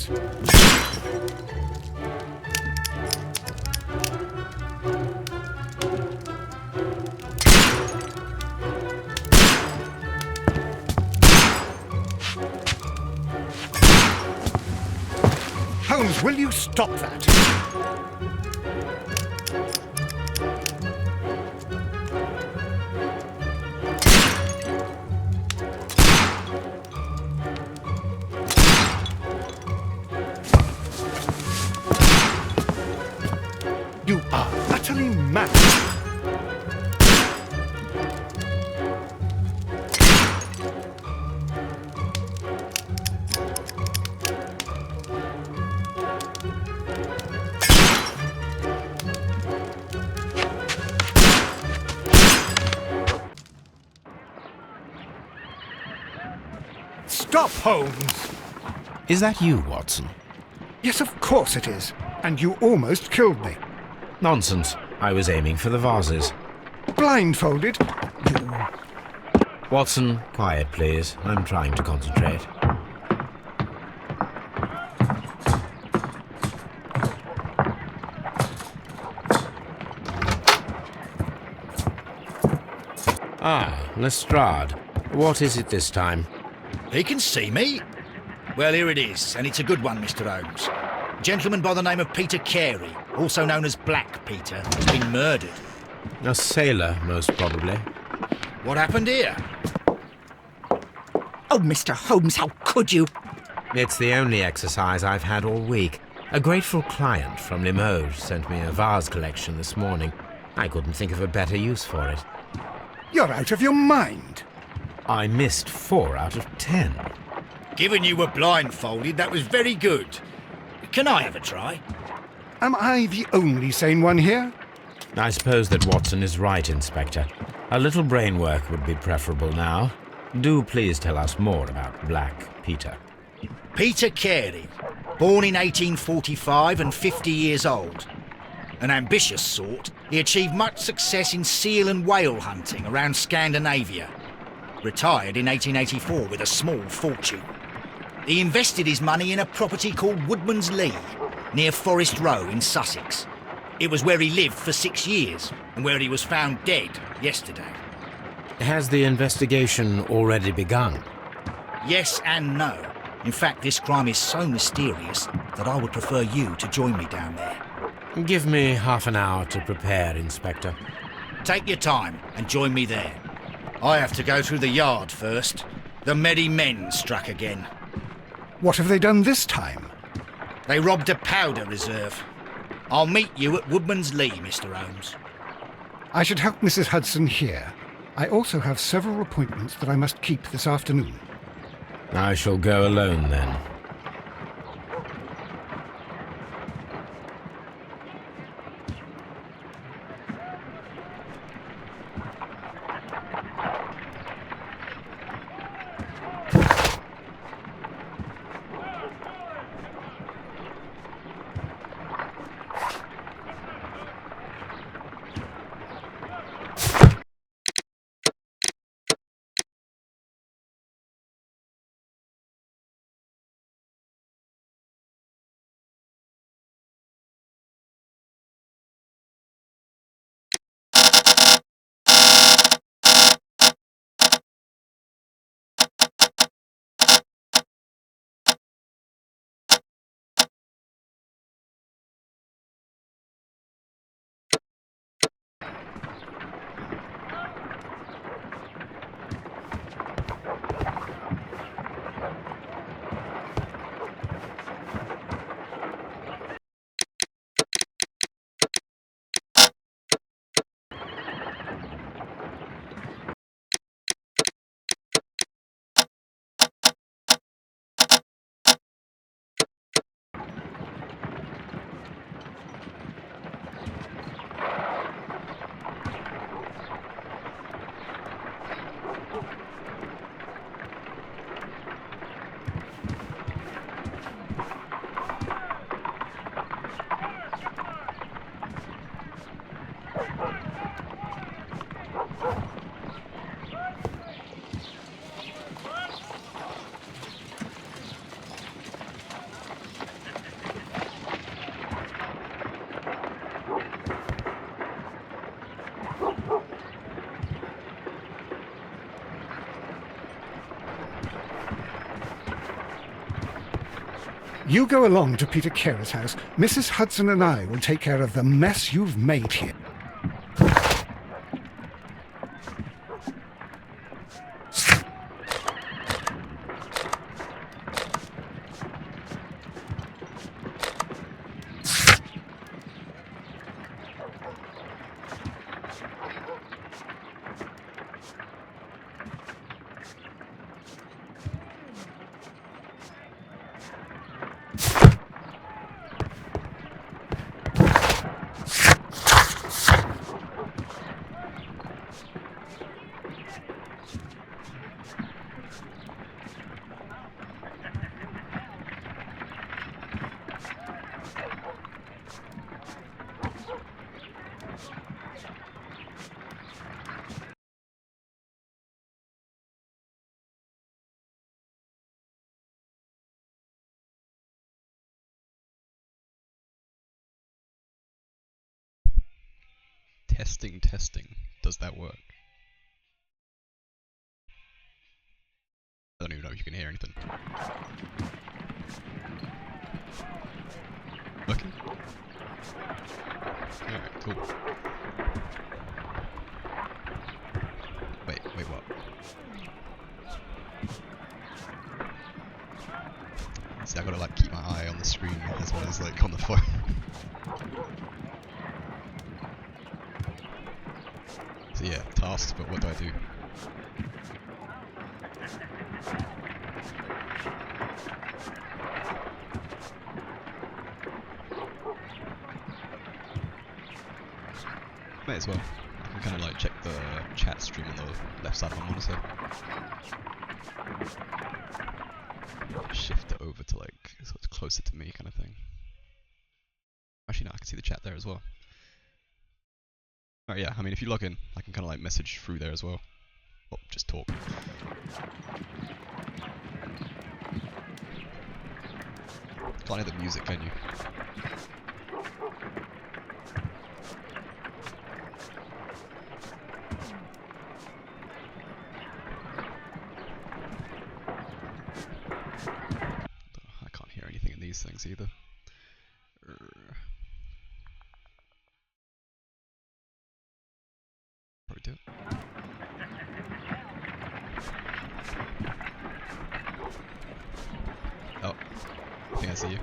Holmes. Holmes, will you stop that? You are utterly mad. Stop, Holmes! Is that you, Watson? Yes, of course it is. And you almost killed me. Nonsense. I was aiming for the vases. Blindfolded? Watson, quiet, please. I'm trying to concentrate. Ah, Lestrade. What is it this time? He can see me. Well, here it is, and it's a good one, Mr. Holmes. A gentleman by the name of Peter Carey, also known as Black Peter, has been murdered. A sailor, most probably. What happened here? Oh, Mr. Holmes, how could you? It's the only exercise I've had all week. A grateful client from Limoges sent me a vase collection this morning. I couldn't think of a better use for it. You're out of your mind. I missed 4 out of 10. Given you were blindfolded, that was very good. Can I have a try? Am I the only sane one here? I suppose that Watson is right, Inspector. A little brain work would be preferable now. Do please tell us more about Black Peter. Peter Carey, born in 1845 and 50 years old. An ambitious sort, he achieved much success in seal and whale hunting around Scandinavia. Retired in 1884 with a small fortune. He invested his money in a property called Woodman's Lee, near Forest Row in Sussex. It was where he lived for 6 years, and where he was found dead yesterday. Has the investigation already begun? Yes and no. In fact, this crime is so mysterious that I would prefer you to join me down there. Give me half an hour to prepare, Inspector. Take your time and join me there. I have to go through the yard first. The merry men struck again. What have they done this time? They robbed a powder reserve. I'll meet you at Woodman's Lee, Mr. Holmes. I should help Mrs. Hudson here. I also have several appointments that I must keep this afternoon. I shall go alone then. You go along to Peter Carey's house. Mrs. Hudson and I will take care of the mess you've made here. Testing. Does that work? I don't even know if you can hear anything. Okay. Alright, cool. Wait, what? See, I gotta like keep my eye on the screen as well as like on the phone. So yeah, tasks, but what do I do? May as well. I can kind of like check the chat stream on the left side of my monitor. Shift it over to like, so it's closer to me kind of thing. Actually no, I can see the chat there as well. Oh yeah, I mean if you log in, I can kind of like message through there as well. Well, just talk. Can't hear the music, can you? I can't hear anything in these things either. Probably do it. Oh, I think I see you.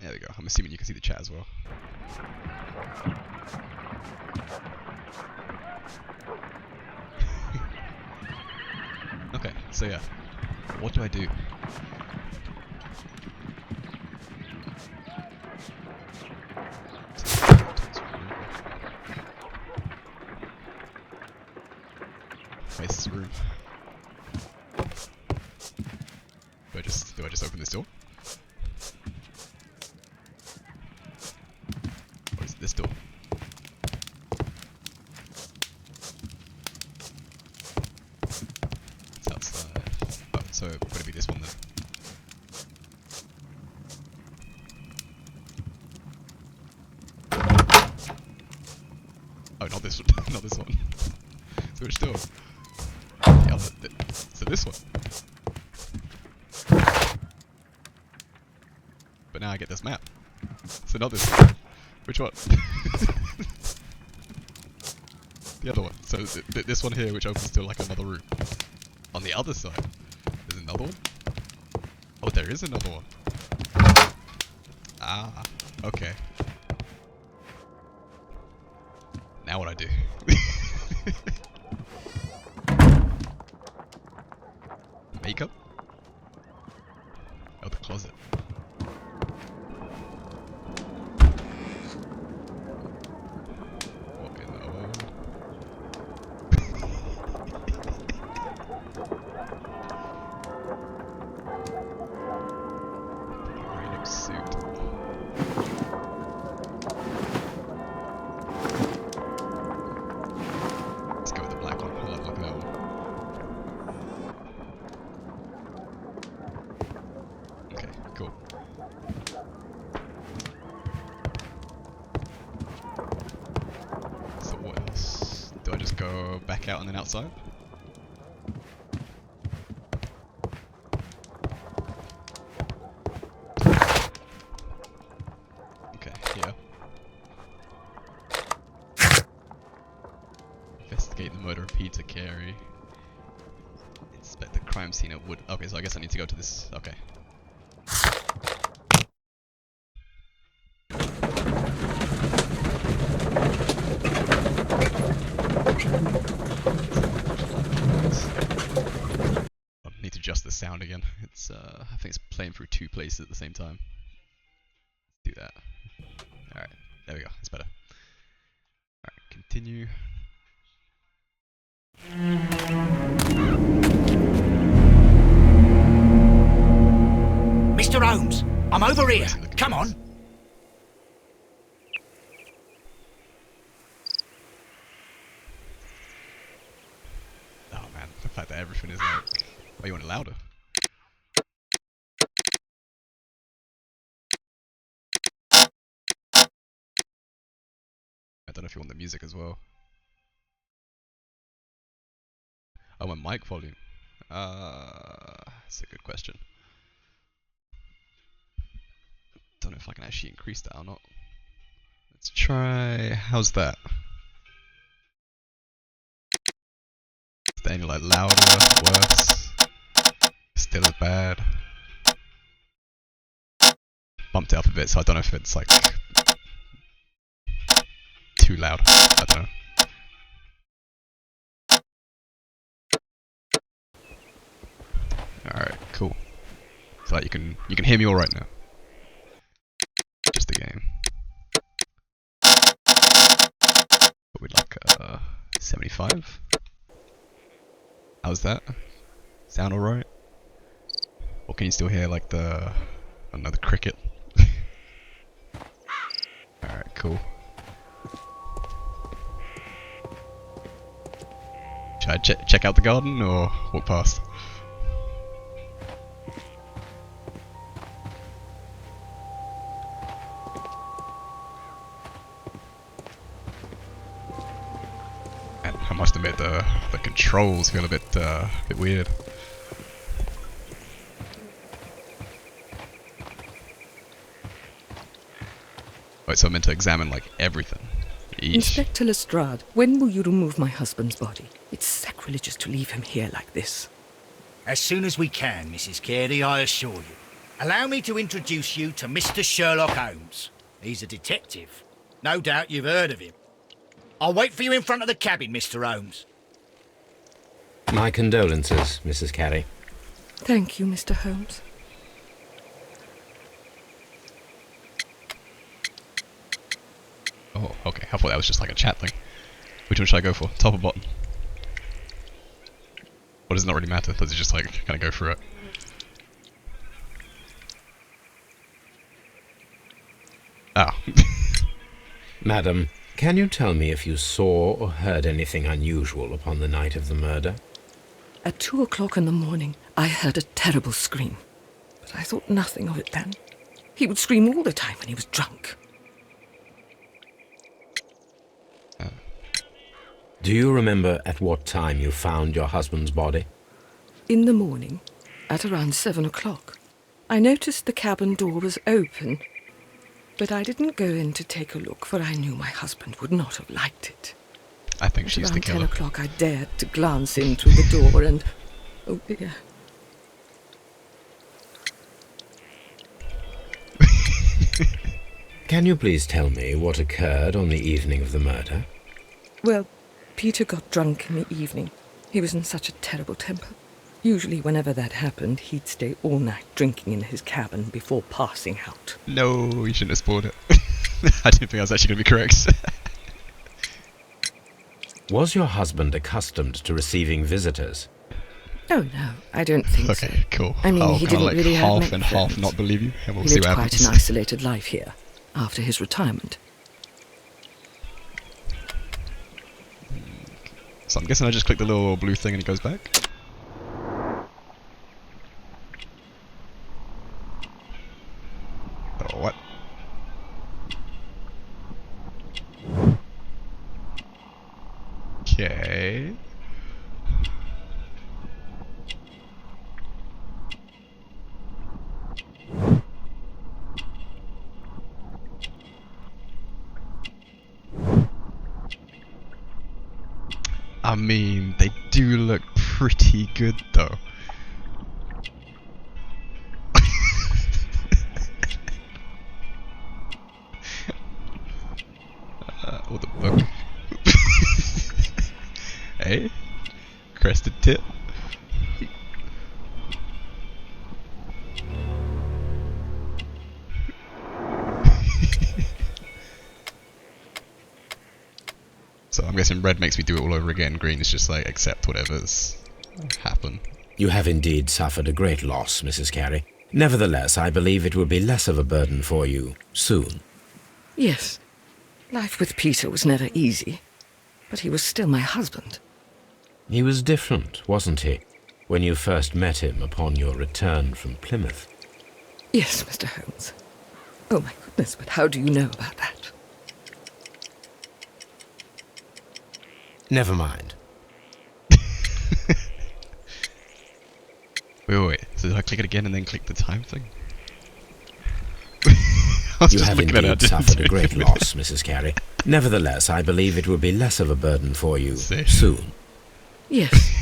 There we go. I'm assuming you can see the chat as well. Okay, so yeah. What do I do? Face this room. Do I just open this door? Or is it this door? It's outside. Oh, so would it be this one then? Oh, not this one. Not this one. So which door? The other. So this one. But now I get this map. So not this one. Which one? The other one. So this one here, which opens to like another room. On the other side, there's another one. Oh, there is another one. Ah, okay. Now what I do? Makeup? Oh, the closet. Walk in the oven. Random suit. Let's go with the black one. Hold on, look at that one. Okay, cool. So what go back out and then outside? Okay, yeah. Investigate the murder of Peter Carey. Inspect the crime scene at Wood. Okay, so I guess I need to go to this. Okay. I need to adjust the sound again. It's I think it's playing through two places at the same time. Do that. Alright, there we go, it's better. Alright, continue. Mr. Holmes, I'm over here. Come on. Oh man, the fact that everything is like... Oh, you want it louder? I don't know if you want the music as well. Oh, my mic volume. That's a good question. Don't know if I can actually increase that or not. Let's try... How's that? Is that any like louder, worse? Still as bad? Bumped it up a bit, so I don't know if it's like... too loud. I don't know. Alright, cool. So like you can hear me all right now. Just the game. But we'd like 75. How's that? Sound alright? Or can you still hear like the I don't know, the cricket? Alright, cool. Should I check out the garden or walk past? And I must admit the controls feel a bit weird. Wait, so I'm meant to examine like everything. Eesh. Inspector Lestrade, when will you remove my husband's body? It's sacrilegious to leave him here like this. As soon as we can, Mrs. Carey, I assure you. Allow me to introduce you to Mr. Sherlock Holmes. He's a detective. No doubt you've heard of him. I'll wait for you in front of the cabin, Mr. Holmes. My condolences, Mrs. Carey. Thank you, Mr. Holmes. Oh, okay. I thought that was just like a chat thing. Which one should I go for? Top or bottom? Or does it not really matter? Does it just like kind of go through it? Ah. Madam, can you tell me if you saw or heard anything unusual upon the night of the murder? At 2 o'clock in the morning, I heard a terrible scream. But I thought nothing of it then. He would scream all the time when he was drunk. Do you remember at what time you found your husband's body? In the morning, at around 7 o'clock, I noticed the cabin door was open, but I didn't go in to take a look, for I knew my husband would not have liked it. I think she's the Around 10 killer. o'clock, I dared to glance in through the door and... oh dear. Can you please tell me what occurred on the evening of the murder? Well, Peter got drunk in the evening. He was in such a terrible temper. Usually whenever that happened, he'd stay all night drinking in his cabin before passing out. No, you shouldn't have spoiled it. I didn't think I was actually going to be correct. Was your husband accustomed to receiving visitors? Oh no, I don't think so. Okay, cool. I mean, I'll he kinda didn't like really have half many and half friends. not believe you, and we'll He see lived what quite happens. an isolated life here, after his retirement. So I'm guessing I just click the little blue thing and it goes back? Oh, what? Okay. I mean, they do look pretty good though. What the fuck? Hey? Crested tip? So I'm guessing red makes me do it all over again, green is just like accept whatever's happened. You have indeed suffered a great loss, Mrs. Carey. Nevertheless, I believe it will be less of a burden for you soon. Yes. Life with Peter was never easy, but he was still my husband. He was different, wasn't he, when you first met him upon your return from Plymouth? Yes, Mr. Holmes. Oh my goodness, but how do you know about that? Never mind. Wait. So did I click it again and then click the time thing? I was You just have looking at it, I indeed didn't suffered do a great anything. loss, Mrs. Carey. Nevertheless, I believe it will be less of a burden for you See. soon. Yes.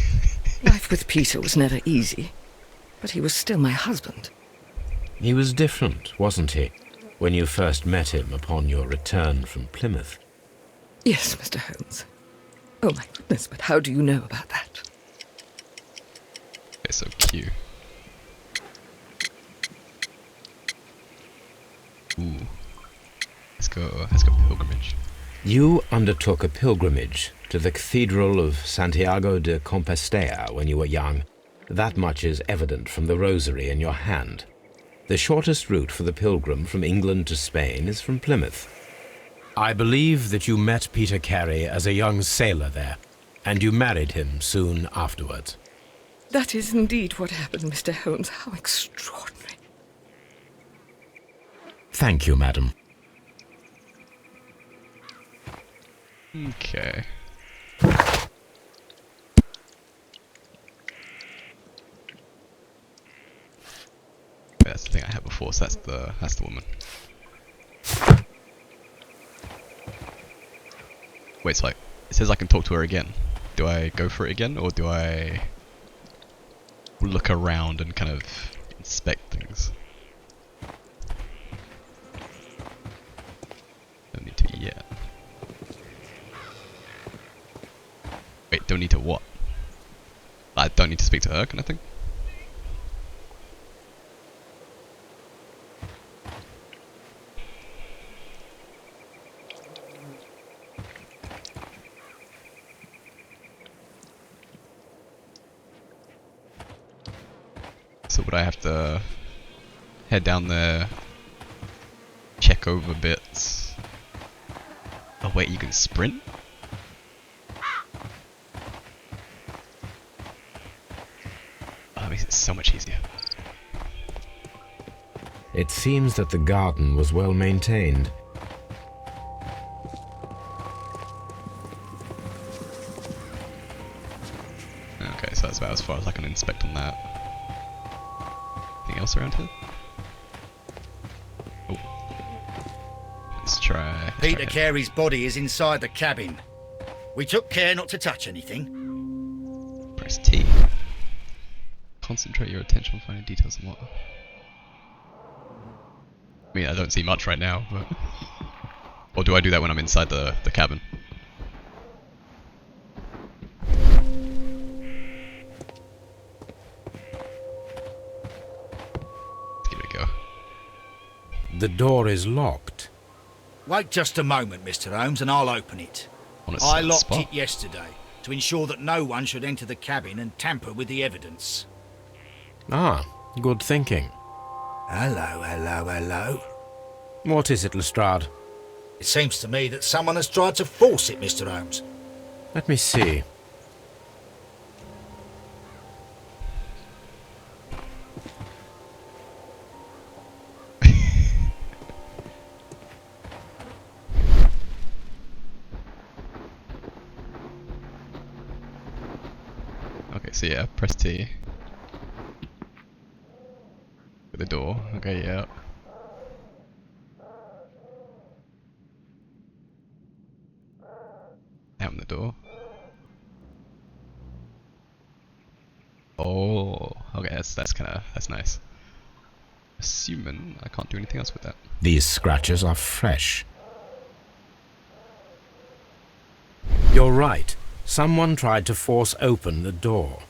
Life with Peter was never easy, but he was still my husband. He was different, wasn't he, when you first met him upon your return from Plymouth? Yes, Mr. Holmes. Oh my goodness, but how do you know about that? It's so cute. Ooh. Let's go pilgrimage. You undertook a pilgrimage to the Cathedral of Santiago de Compostela when you were young. That much is evident from the rosary in your hand. The shortest route for the pilgrim from England to Spain is from Plymouth. I believe that you met Peter Carey as a young sailor there, and you married him soon afterwards. That is indeed what happened, Mr. Holmes. How extraordinary. Thank you, madam. Okay. That's the thing I had before, so that's the woman. Wait, so like, it says I can talk to her again. Do I go for it again, or do I look around and kind of inspect things? Don't need to yet. Wait, don't need to what? I don't need to speak to her, kind of thing? So would I have to head down there, check over bits? Oh wait, you can sprint? Oh, that makes it so much easier. It seems that the garden was well maintained. Okay, so that's about as far as I can inspect on that. Anything else around here? Oh. Let's try. Peter Carey's body is inside the cabin. We took care not to touch anything. Press T. Concentrate your attention on finding details and what. I mean, I don't see much right now, but. Or do I do that when I'm inside the cabin? Let's give it a go. The door is locked. Wait just a moment, Mr. Holmes, and I'll open it. On a I certain locked spot. it yesterday to ensure that no one should enter the cabin and tamper with the evidence. Ah, good thinking. Hello, hello, hello. What is it, Lestrade? It seems to me that someone has tried to force it, Mr. Holmes. Let me see. Okay, so yeah, press T. The door. Okay, yeah. Open the door. that's nice. Assuming I can't do anything else with that. These scratches are fresh. You're right. Someone tried to force open the door.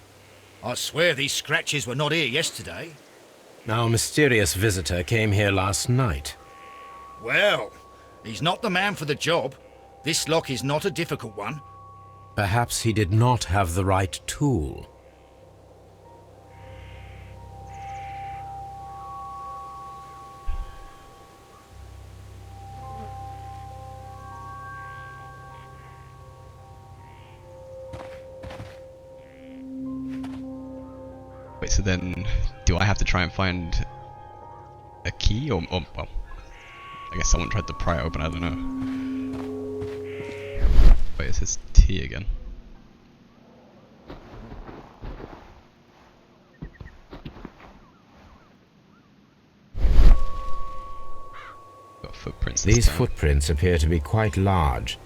I swear these scratches were not here yesterday. Our mysterious visitor came here last night. Well, he's not the man for the job. This lock is not a difficult one. Perhaps he did not have the right tool. Wait, so then, do I have to try and find a key, or well, I guess someone tried to pry it open, I don't know. Wait, it says T again. Got footprints this These time. footprints appear to be quite large.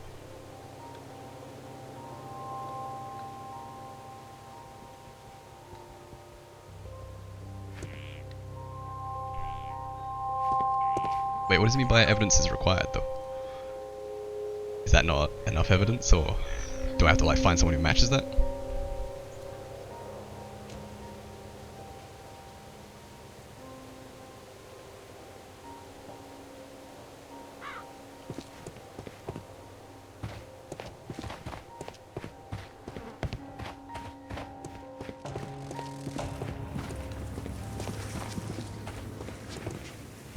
Wait, what does it mean by evidence is required, though? Is that not enough evidence, or do I have to, like, find someone who matches that?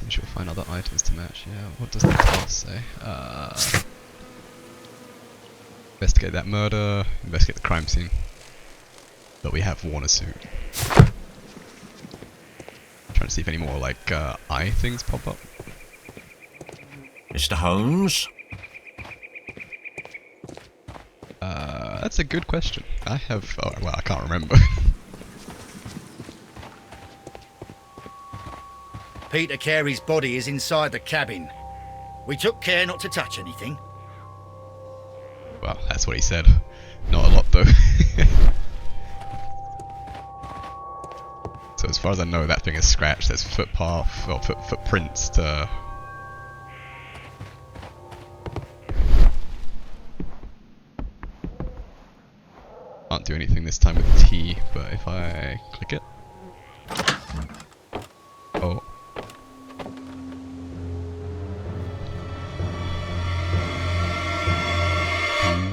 She'll find other items to match. Yeah, what does the task say? Investigate that murder, investigate the crime scene. But we have worn a suit. Trying to see if any more, like, eye things pop up. Mr. Holmes? That's a good question. I have, oh, well, I can't remember. Peter Carey's body is inside the cabin. We took care not to touch anything. Well, that's what he said. Not a lot, though. So as far as I know, that thing is scratched. There's footpath, or footprints to... Can't do anything this time with T, but if I click it... Oh.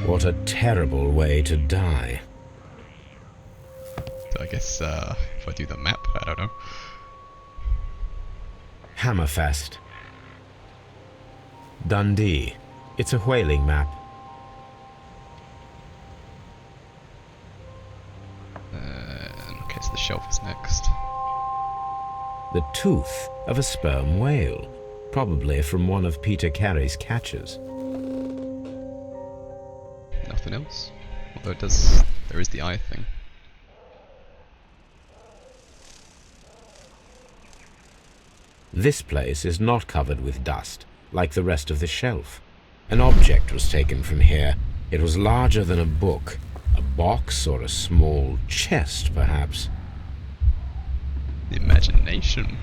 What a terrible way to die. So I guess if I do the map, I don't know. Hammerfest. Dundee. It's a whaling map. Okay, so the shelf is next. The tooth of a sperm whale, probably from one of Peter Carey's catches. Nothing else? Although it does... there is the eye thing. This place is not covered with dust, like the rest of the shelf. An object was taken from here. It was larger than a book. A box or a small chest, perhaps. Imagination.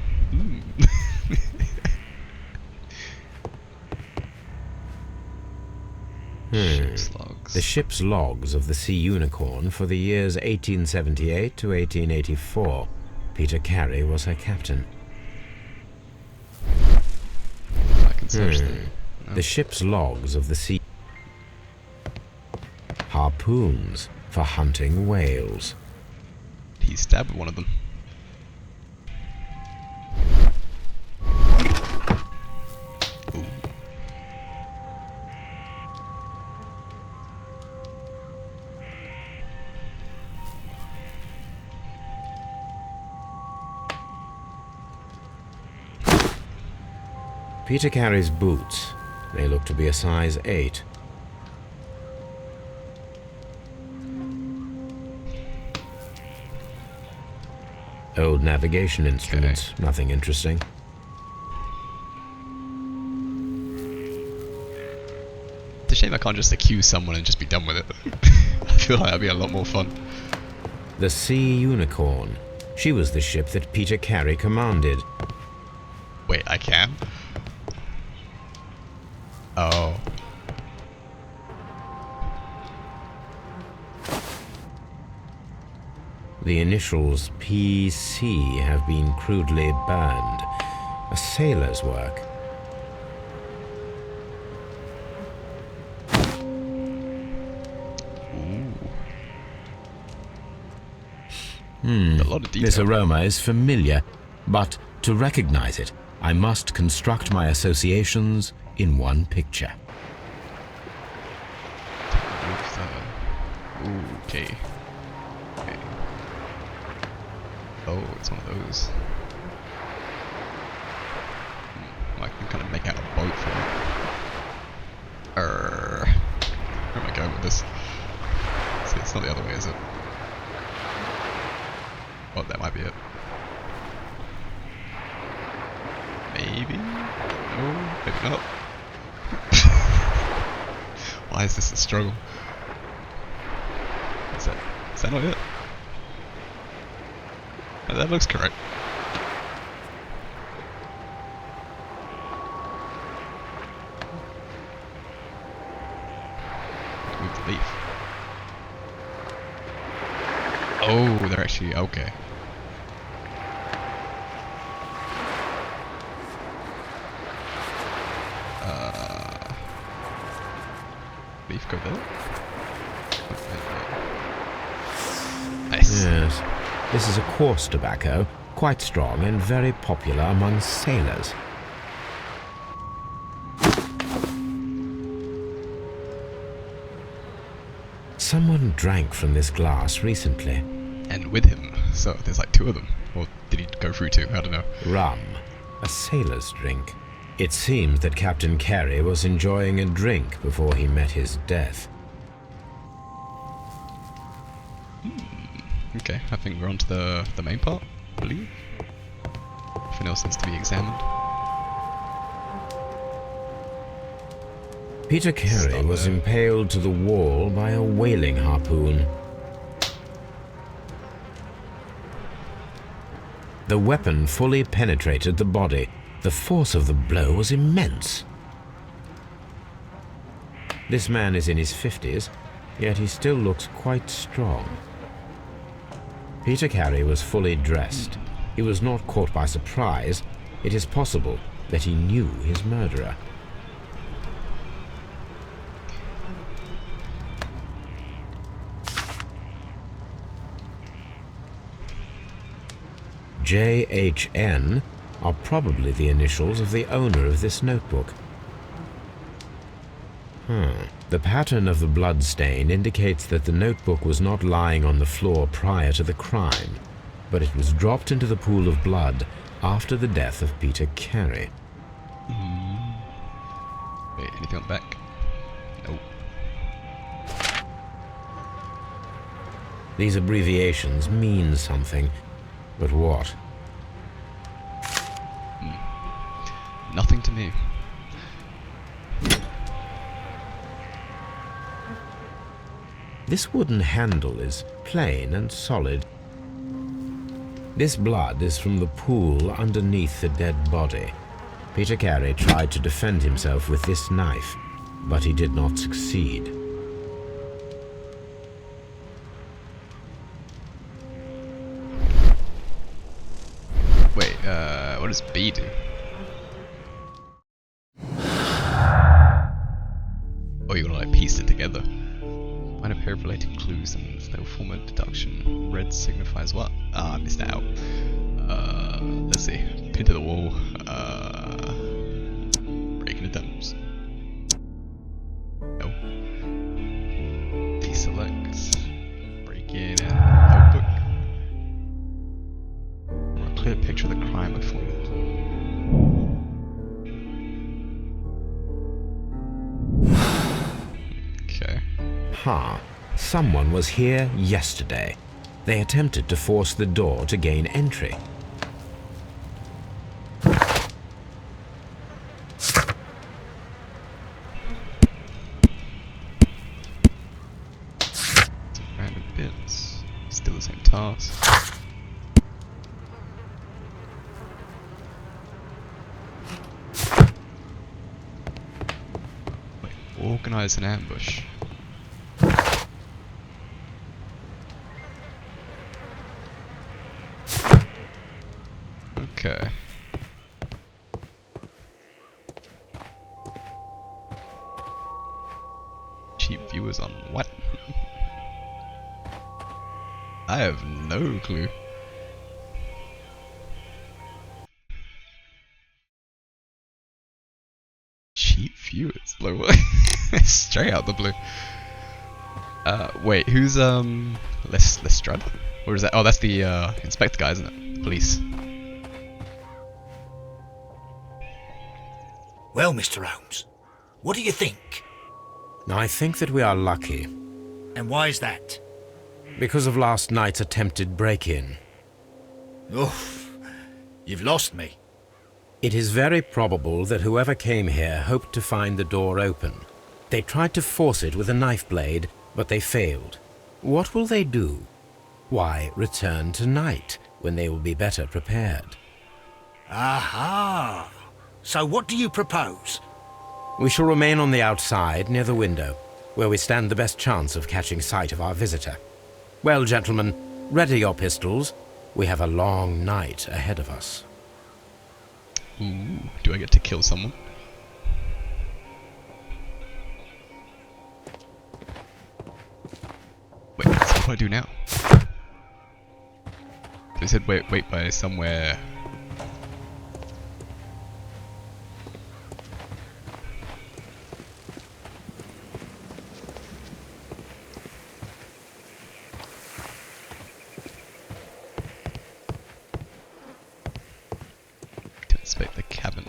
Ship's logs. The ship's logs of the Sea Unicorn for the years 1878 to 1884. Peter Carey was her captain. I can search them. No. The ship's logs of the sea... Harpoons for hunting whales. He stabbed one of them. Ooh. Peter Carey's boots. They look to be a size 8. Old navigation instruments. Okay. Nothing interesting. It's a shame I can't just accuse someone and just be done with it. I feel like that'd be a lot more fun. The Sea Unicorn. She was the ship that Peter Carey commanded. Wait, I can? Oh. The initials PC have been crudely burned. A sailor's work. A lot of detail. This aroma is familiar, but to recognize it, I must construct my associations in one picture. Okay. Oh, it's one of those. I can kind of make out a boat from it. Where am I going with this? See, it's not the other way, is it? Oh, that might be it. Maybe? No, maybe not. Why is this a struggle? Is that not it? Oh, that looks correct. Move the leaf. Oh, they're actually okay. Leaf go there. Nice. Yes, this is a coarse tobacco, quite strong and very popular among sailors. Someone drank from this glass recently. And with him, so there's like two of them. Or did he go through two? I don't know. Rum, a sailor's drink. It seems that Captain Carey was enjoying a drink before he met his death. Okay, I think we're on to the main part, I believe. Nothing else needs to be examined. Peter Carey was impaled to the wall by a whaling harpoon. The weapon fully penetrated the body. The force of the blow was immense. This man is in his 50s, yet he still looks quite strong. Peter Carey was fully dressed. He was not caught by surprise. It is possible that he knew his murderer. JHN are probably the initials of the owner of this notebook. The pattern of the blood stain indicates that the notebook was not lying on the floor prior to the crime, but it was dropped into the pool of blood after the death of Peter Carey. Wait, anything on the back? Nope. These abbreviations mean something, but what? Nothing to me. This wooden handle is plain and solid. This blood is from the pool underneath the dead body. Peter Carey tried to defend himself with this knife, but he did not succeed. Wait, what does B do? Oh, you wanna like piece it together. Find a pair of related clues and they'll form a deduction. Red signifies what? Ah, I missed out. Let's see. Pin to the wall. Breaking attempts. No. Deselect. Break in notebook. A clear picture of the crime I formed. Okay. Someone was here yesterday. They attempted to force the door to gain entry. Some random bits. Still the same task. Organize an ambush. Okay. Cheap viewers on what? I have no clue. Cheap viewers? Like what? Straight out the blue. Wait, who's Lestrade? Or is that? Oh, that's the inspector guy, isn't it? Police. Well, Mr. Holmes, what do you think? I think that we are lucky, And why is that? because of last night's attempted break-in. Oof, you've lost me. It is very probable that whoever came here hoped to find the door open. They tried to force it with a knife blade, but they failed. What will they do? Why, return tonight, when they will be better prepared. Aha! So what do you propose? We shall remain on the outside, near the window, where we stand the best chance of catching sight of our visitor. Well, gentlemen, ready your pistols. We have a long night ahead of us. Ooh, do I get to kill someone? Wait, so what do I do now? They said wait by somewhere. To inspect the cabin.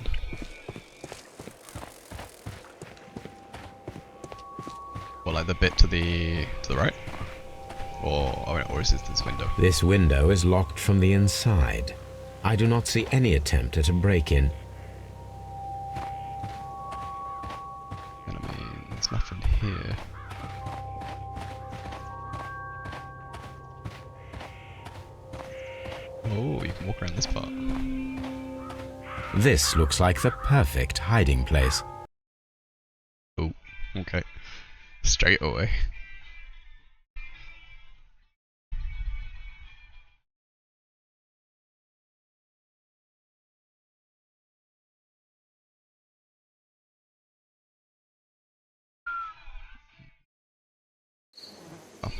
Well, like the bit to the right? Or is it this window? This window is locked from the inside. I do not see any attempt at a break-in. And I mean, there's nothing here. Oh, you can walk around this part. This looks like the perfect hiding place. Oh, okay. Straight away. Oh.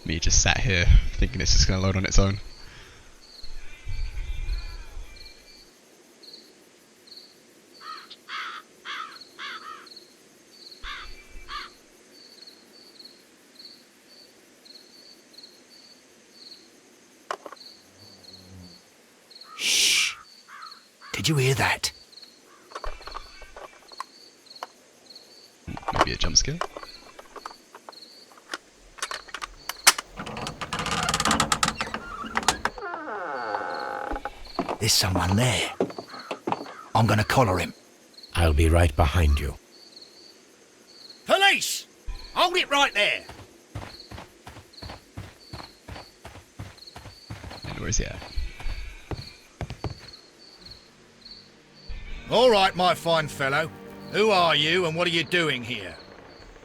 Me just sat here thinking it's just gonna load on its own. Shh! Did you hear that? Maybe a jump scare? There's someone there. I'm gonna collar him. I'll be right behind you. Police! Hold it right there! And where is he at? All right, my fine fellow. Who are you and what are you doing here?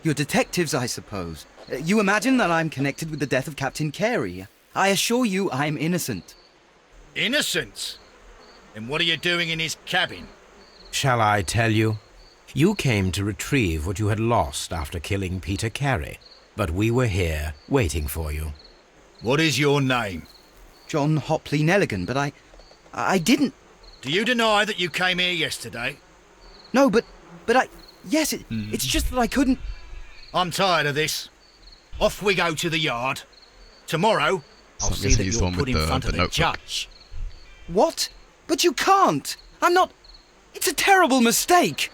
You're detectives, I suppose. You imagine that I'm connected with the death of Captain Carey. I assure you I'm innocent. Innocent? And what are you doing in his cabin? Shall I tell you? You came to retrieve what you had lost after killing Peter Carey, but we were here, waiting for you. What is your name? John Hopley Nelligan, but I didn't... Do you deny that you came here yesterday? No, but yes, it's just that I couldn't... I'm tired of this. Off we go to the yard. Tomorrow, I'll So I'm see guessing that he's the you're one put with in the front of the notebook. judge. What? But you can't! I'm not... It's a terrible mistake!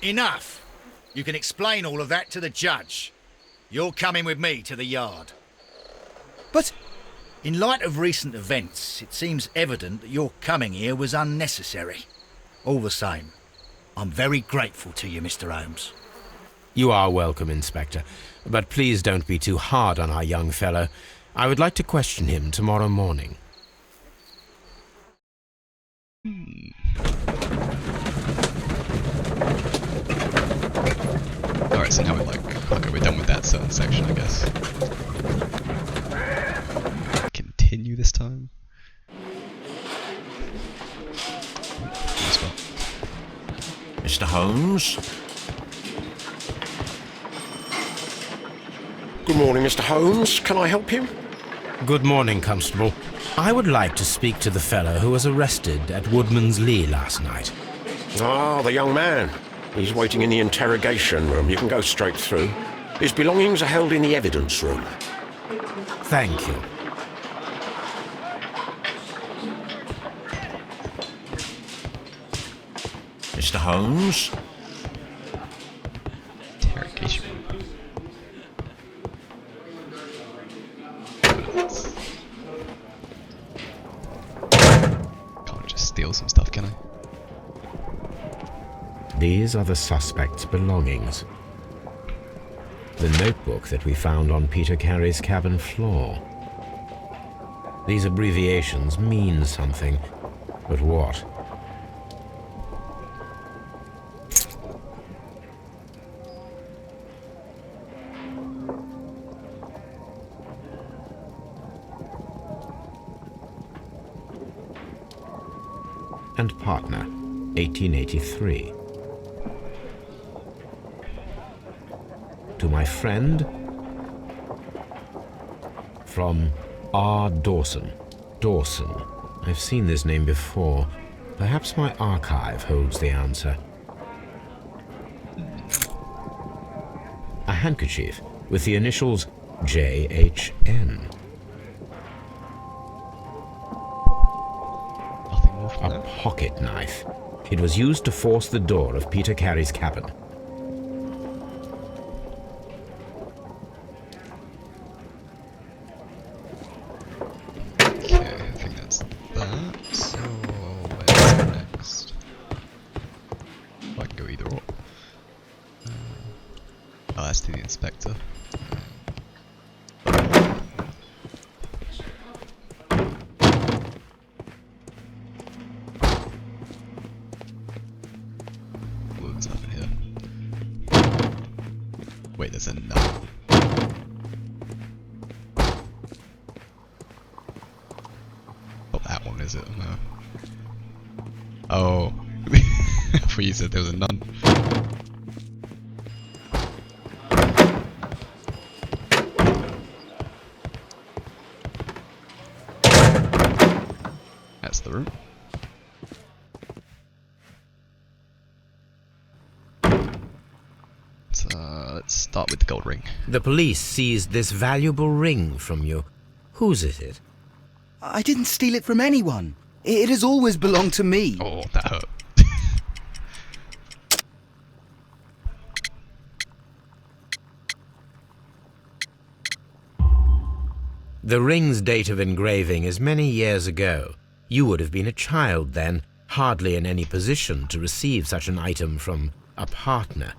Enough. You can explain all of that to the judge. You're coming with me to the yard. But... In light of recent events, it seems evident that your coming here was unnecessary. All the same, I'm very grateful to you, Mr. Holmes. You are welcome, Inspector, but please don't be too hard on our young fellow. I would like to question him tomorrow morning. Alright, so now we're like, okay, we're done with that certain section, I guess. Continue this time. Good spot. Mr. Holmes? Good morning, Mr. Holmes. Can I help you? Good morning, Constable. I would like to speak to the fellow who was arrested at Woodman's Lee last night. Ah, the young man. He's waiting in the interrogation room. You can go straight through. His belongings are held in the evidence room. Thank you. Mr. Holmes? Interrogation room. Can't just steal some stuff, can I? These are the suspect's belongings. The notebook that we found on Peter Carey's cabin floor. These abbreviations mean something, but what? And partner, 1883. To my friend, from R. Dawson. Dawson. I've seen this name before. Perhaps my archive holds the answer. A handkerchief with the initials JHN. Nothing more from A that. pocket knife. It was used to force the door of Peter Carey's cabin. Okay, I think that's that. So, where's next? I can go either or. Oh, that's to the inspector. Ooh, there's nothing here. Wait, there's a nut. Not that one, is it? No. Oh. I thought you said there was a nun. That's the room. Let's start with the gold ring. The police seized this valuable ring from you. Whose is it? I didn't steal it from anyone. It has always belonged to me. Oh, that hurt. The ring's date of engraving is many years ago. You would have been a child then, hardly in any position to receive such an item from a partner.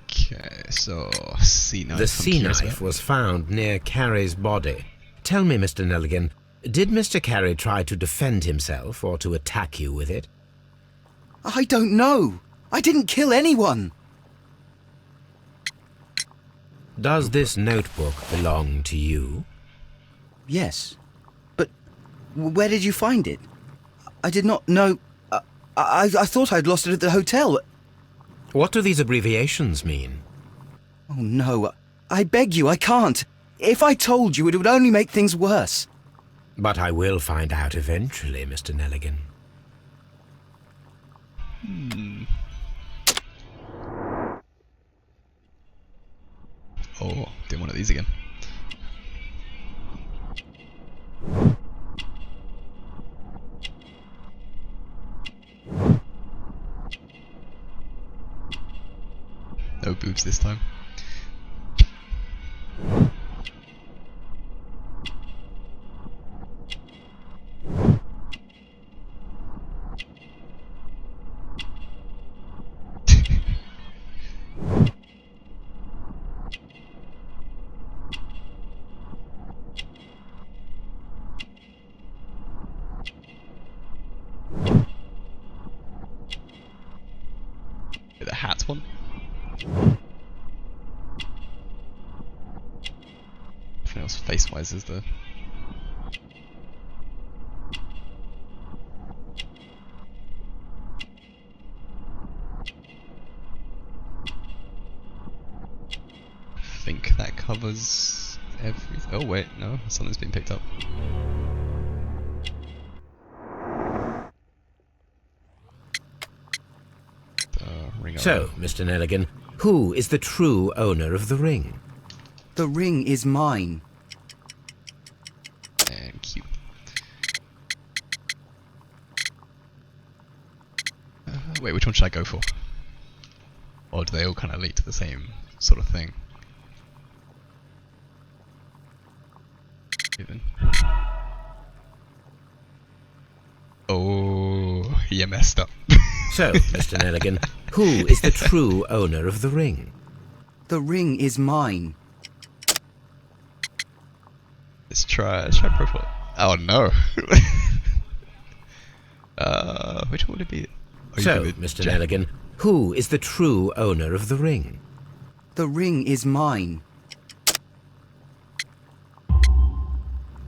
Okay, so sea knife. The I'm sea curious knife about. was found near Carey's body. Tell me, Mr. Nelligan, did Mr. Carey try to defend himself or to attack you with it? I don't know. I didn't kill anyone. Does this notebook belong to you? Yes. But where did you find it? I did not know. I thought I'd lost it at the hotel. What do these abbreviations mean? Oh no. I beg you, I can't. If I told you, it would only make things worse. But I will find out eventually, Mr. Nelligan. Oh, doing one of these again. No boobs this time. face-wise is there? I think that covers everything. Oh wait, no, something's been picked up. So, Mr. Nelligan, who is the true owner of the ring? The ring is mine. Thank you. Wait, which one should I go for? Or do they all kind of lead to the same sort of thing? Even. Oh, you messed up. So, Mr. Nelligan, who is the true owner of the ring? The ring is mine. Let's try profile. Oh no. Which one would it be? Oh, so, Mr. Nelligan, who is the true owner of the ring? The ring is mine.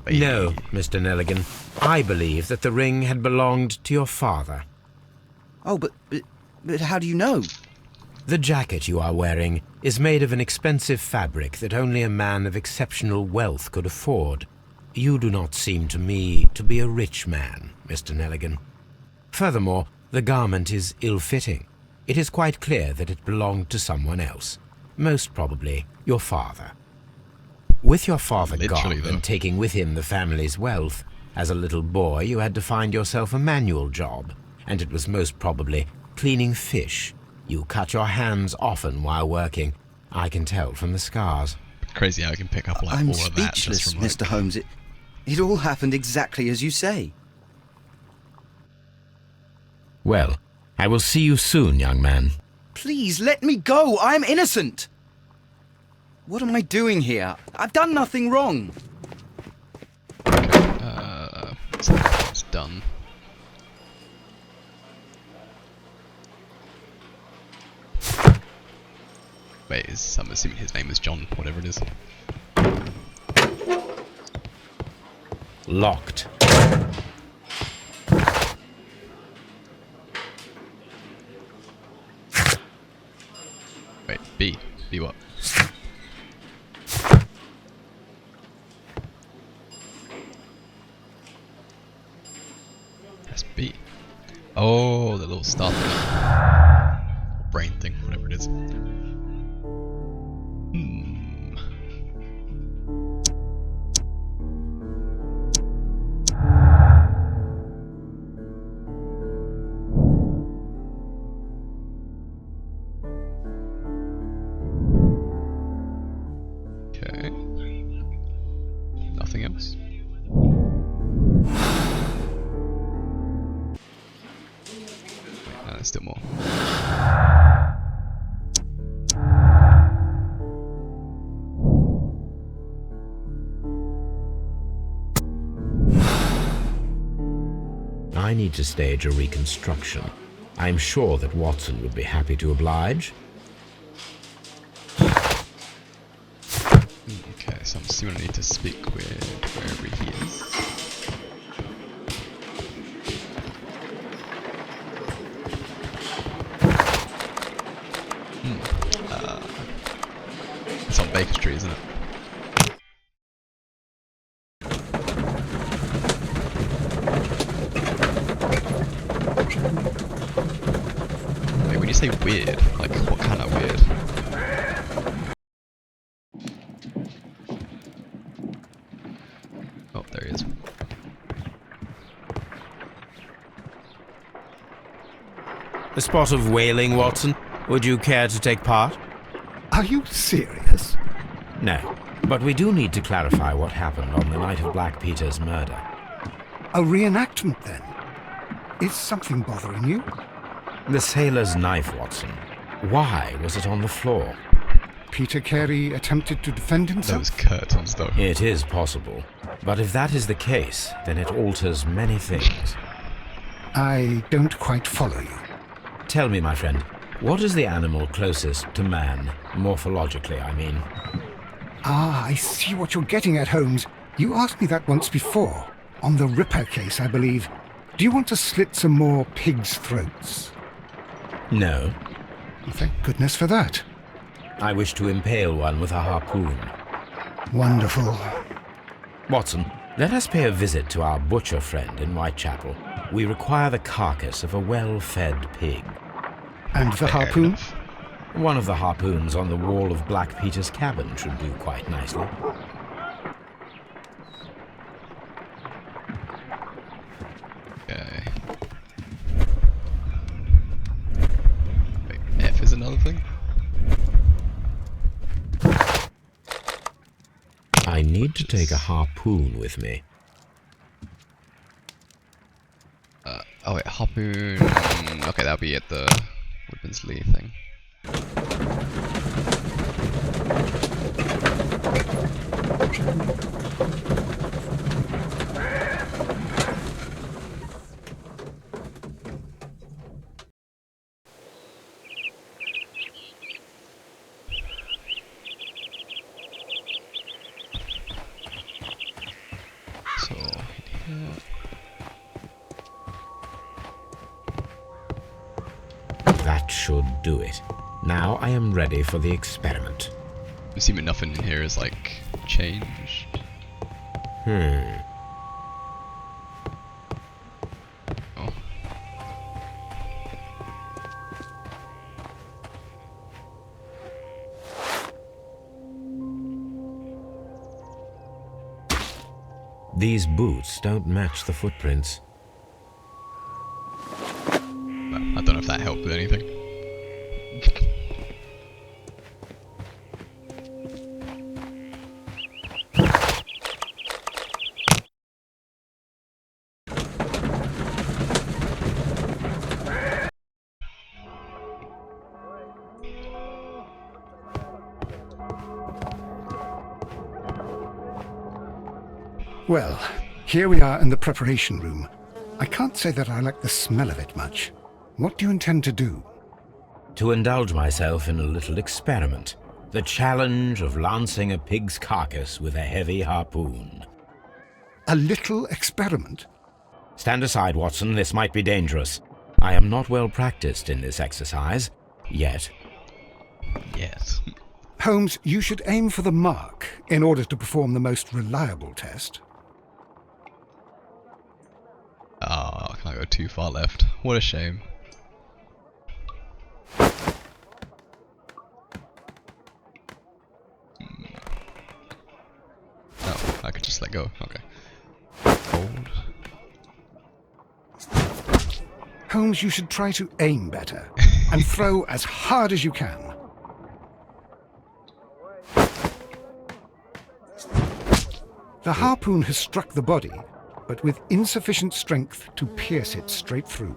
No, Mr. Nelligan. I believe that the ring had belonged to your father. Oh, but how do you know? The jacket you are wearing is made of an expensive fabric that only a man of exceptional wealth could afford. You do not seem to me to be a rich man, Mr. Nelligan. Furthermore, the garment is ill-fitting. It is quite clear that it belonged to someone else, most probably your father. With your father gone and taking with him the family's wealth, as a little boy you had to find yourself a manual job, and it was most probably cleaning fish. You cut your hands often while working. I can tell from the scars. Crazy how I can pick up like I'm all of that just speechless, from like... Mr. Holmes. It all happened exactly as you say. Well, I will see you soon, young man. Please, let me go! I'm innocent! What am I doing here? I've done nothing wrong! Okay, so it's done. Wait, I'm assuming his name is John, whatever it is. Locked. Wait, B. B what? Press B. Oh, the little star thing. Brain thing, whatever it is. Okay. Nothing else. There's still more. I need to stage a reconstruction. I'm sure that Watson would be happy to oblige. Okay, so I'm assuming I need to speak with wherever he is. It's on Baker Street, isn't it? Wait, when you say weird, like what kind of weird? Oh, there he is. A spot of whaling, Watson. Would you care to take part? Are you serious? No, but we do need to clarify what happened on the night of Black Peter's murder. A reenactment, then? Is something bothering you? The sailor's knife, Watson. Why was it on the floor? Peter Carey attempted to defend himself? Those curtains, though. It is possible. But if that is the case, then it alters many things. I don't quite follow you. Tell me, my friend, what is the animal closest to man, morphologically, I mean? Ah, I see what you're getting at, Holmes. You asked me that once before. On the Ripper case, I believe. Do you want to slit some more pigs' throats? No. Thank goodness for that. I wish to impale one with a harpoon. Wonderful. Watson, let us pay a visit to our butcher friend in Whitechapel. We require the carcass of a well-fed pig. And the harpoon? One of the harpoons on the wall of Black Peter's cabin should do quite nicely. Okay. Wait, F is another thing? I need to take a harpoon with me. Oh wait, harpoon... Okay, that'll be at the Woodman's Lee thing. So, here. That should do it. Now I am ready for the experiment. I'm assuming nothing in here is like changed. Hmm. Oh. These boots don't match the footprints. Well, I don't know if that helped with anything. Well, here we are in the preparation room. I can't say that I like the smell of it much. What do you intend to do? To indulge myself in a little experiment. The challenge of lancing a pig's carcass with a heavy harpoon. A little experiment? Stand aside, Watson. This might be dangerous. I am not well practiced in this exercise. Yet. Yes. Holmes, you should aim for the mark in order to perform the most reliable test. Oh, can I go too far left? What a shame. Oh, I could just let go. Okay. Hold. Holmes, you should try to aim better and throw as hard as you can. The harpoon has struck the body, but with insufficient strength to pierce it straight through.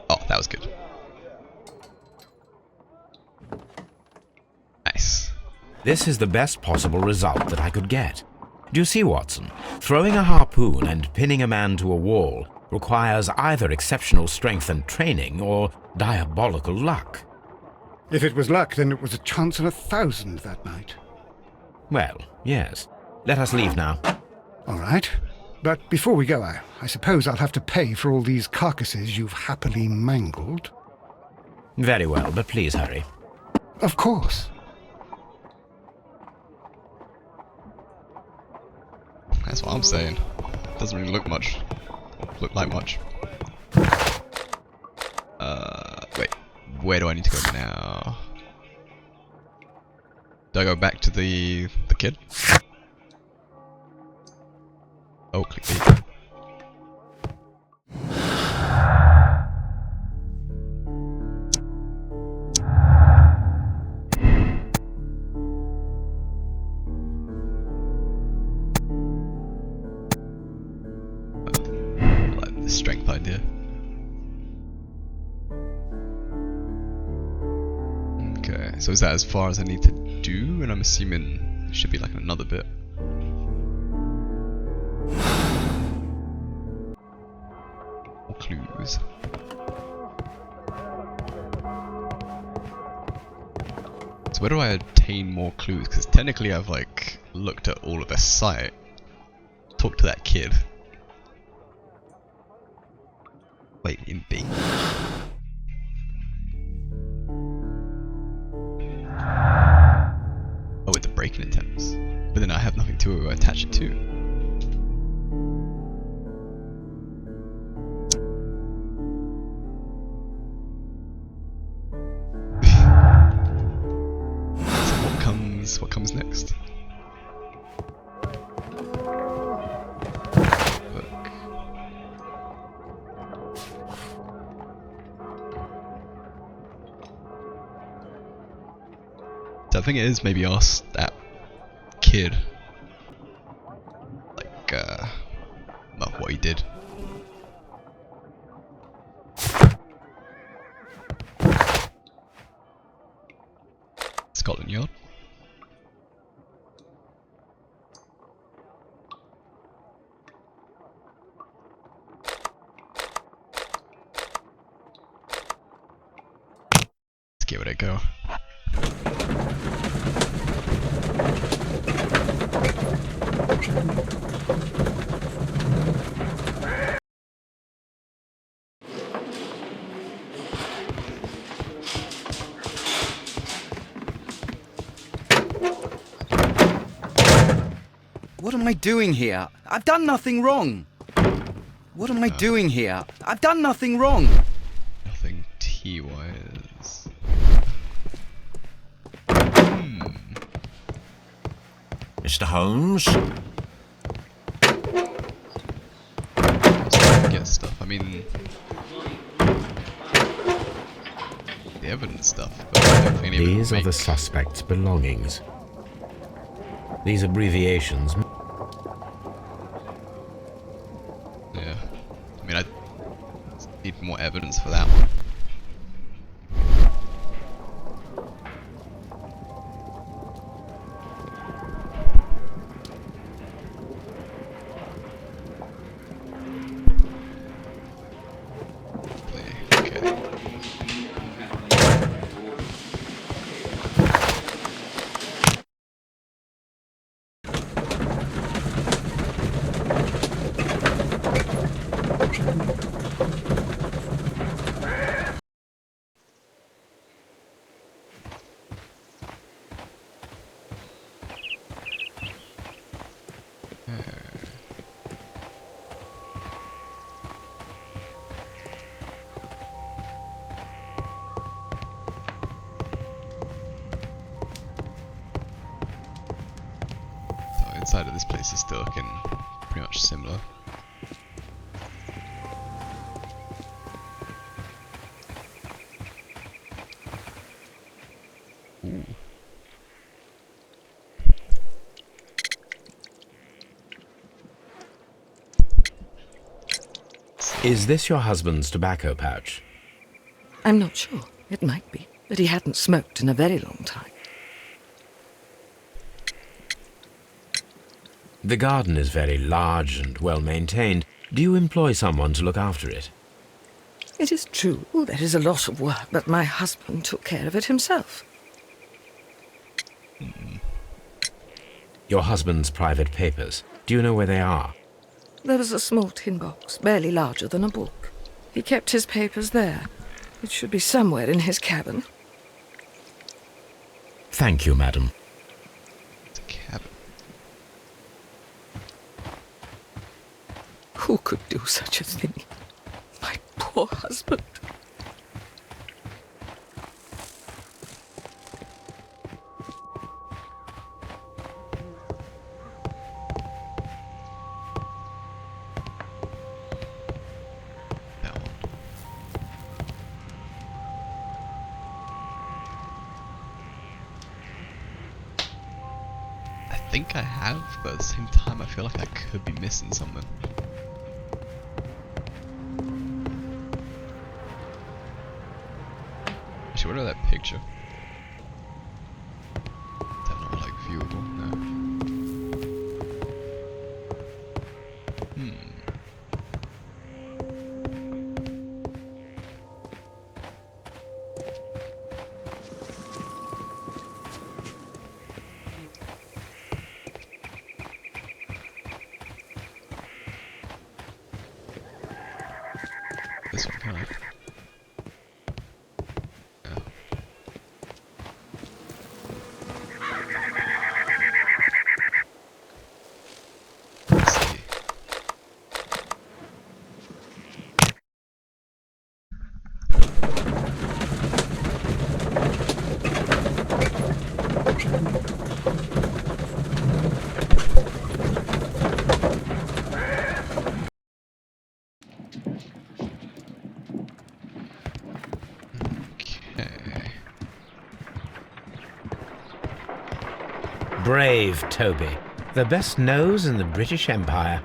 Oh, that was good. Nice. This is the best possible result that I could get. Do you see, Watson? Throwing a harpoon and pinning a man to a wall requires either exceptional strength and training or diabolical luck. If it was luck, then it was a chance in 1,000 that night. Well, yes. Let us leave now. All right. But before we go, I suppose I'll have to pay for all these carcasses you've happily mangled. Very well, but please hurry. Of course. That's what I'm saying. Doesn't really look like much. Wait. Where do I need to go now? Do I go back to the kid? Oh, click B. I like the strength idea. Okay, so is that as far as I need to do? And I'm assuming there should be like another bit. More clues. where do I obtain more clues? Because technically I've like looked at all of their site, talked to that kid. Wait, in B? Oh, with the break-in attempts. But then I have nothing to attach it to. So what comes next? Look. So I think it is maybe ask that kid, like, well, what he did. Scotland Yard. Let's give it a go. What am I doing here? I've done nothing wrong. What am I doing here? I've done nothing wrong. Nothing T-wise. Mr. Holmes? Get stuff. I mean, the evidence stuff. But I don't think These are the suspect's belongings. These abbreviations. Yeah. I mean, I need more evidence for that one. Inside of this place is still looking pretty much similar. Ooh. Is this your husband's tobacco pouch? I'm not sure. It might be, but he hadn't smoked in a very long time. The garden is very large and well maintained. Do you employ someone to look after it? It is true, there is a lot of work, but my husband took care of it himself. Your husband's private papers. Do you know where they are? There was a small tin box, barely larger than a book. He kept his papers there. It should be somewhere in his cabin. Thank you, madam. It's a cabin. Who could do such a thing? My poor husband. That one. I think I have, but at the same time I feel like I could be missing something. What about that picture? Is that not like viewable? No. this one, can I? No. Let's see. Brave Toby. The best nose in the British Empire.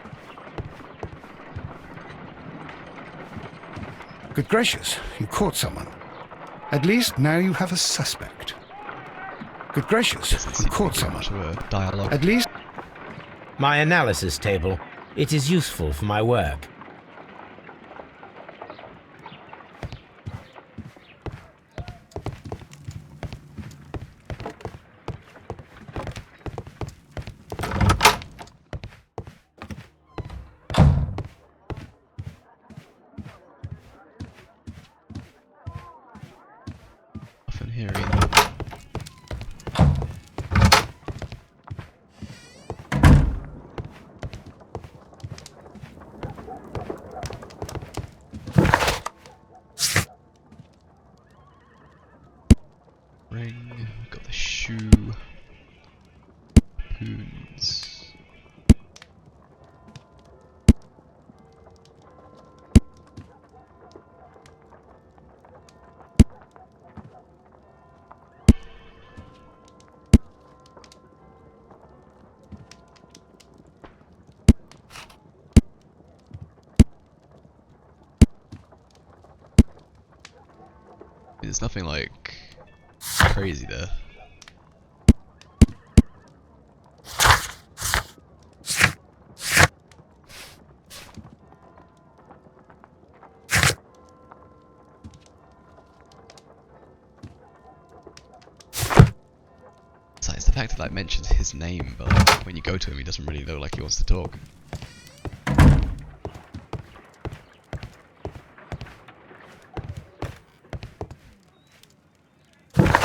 Good gracious, you caught someone. At least now you have a suspect. Good gracious, Doesn't you seem caught to be someone. much of a dialogue. At least... My analysis table. It is useful for my work. Often hear either. Ring, got the shoe, poons. There's nothing like crazy there. So it's the fact that it mentions his name, but like, when you go to him, he doesn't really look like he wants to talk.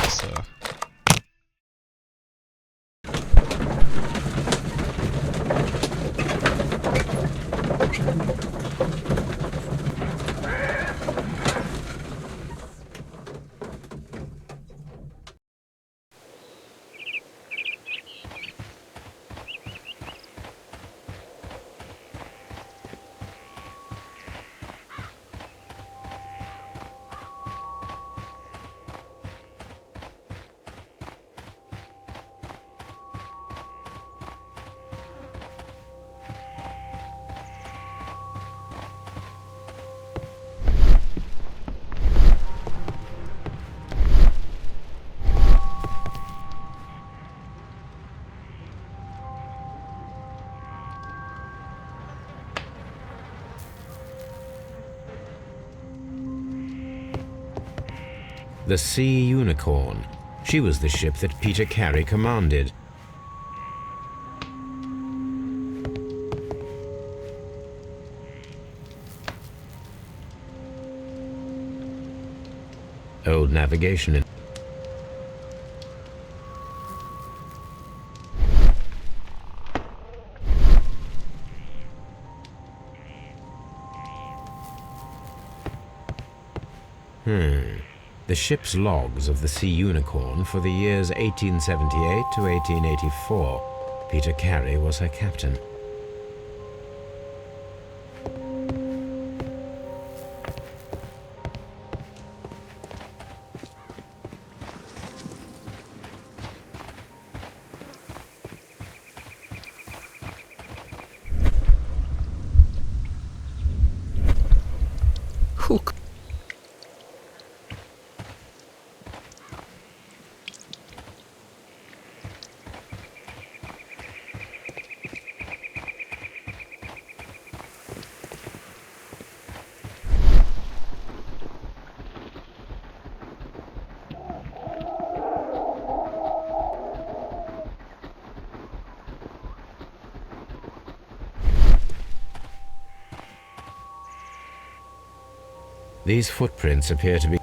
So. The Sea Unicorn. She was the ship that Peter Carey commanded. Old navigation in the ship's logs of the Sea Unicorn for the years 1878 to 1884. Peter Carey was her captain. Hook. These footprints appear to be...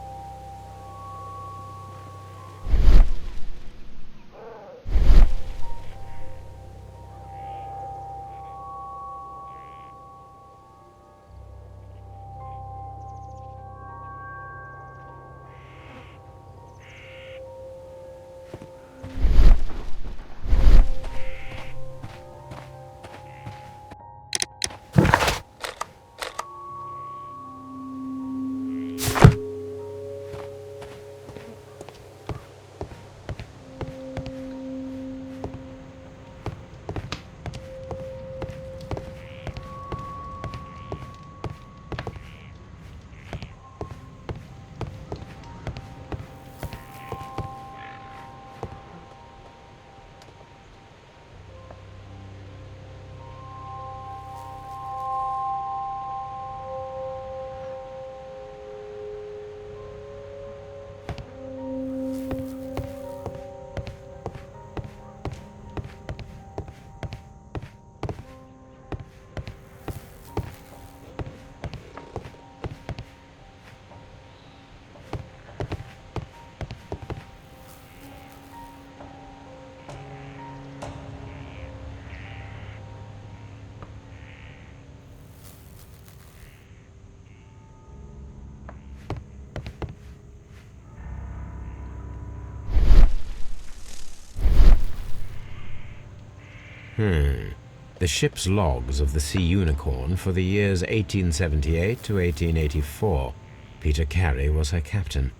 The ship's logs of the Sea Unicorn for the years 1878 to 1884. Peter Carey was her captain.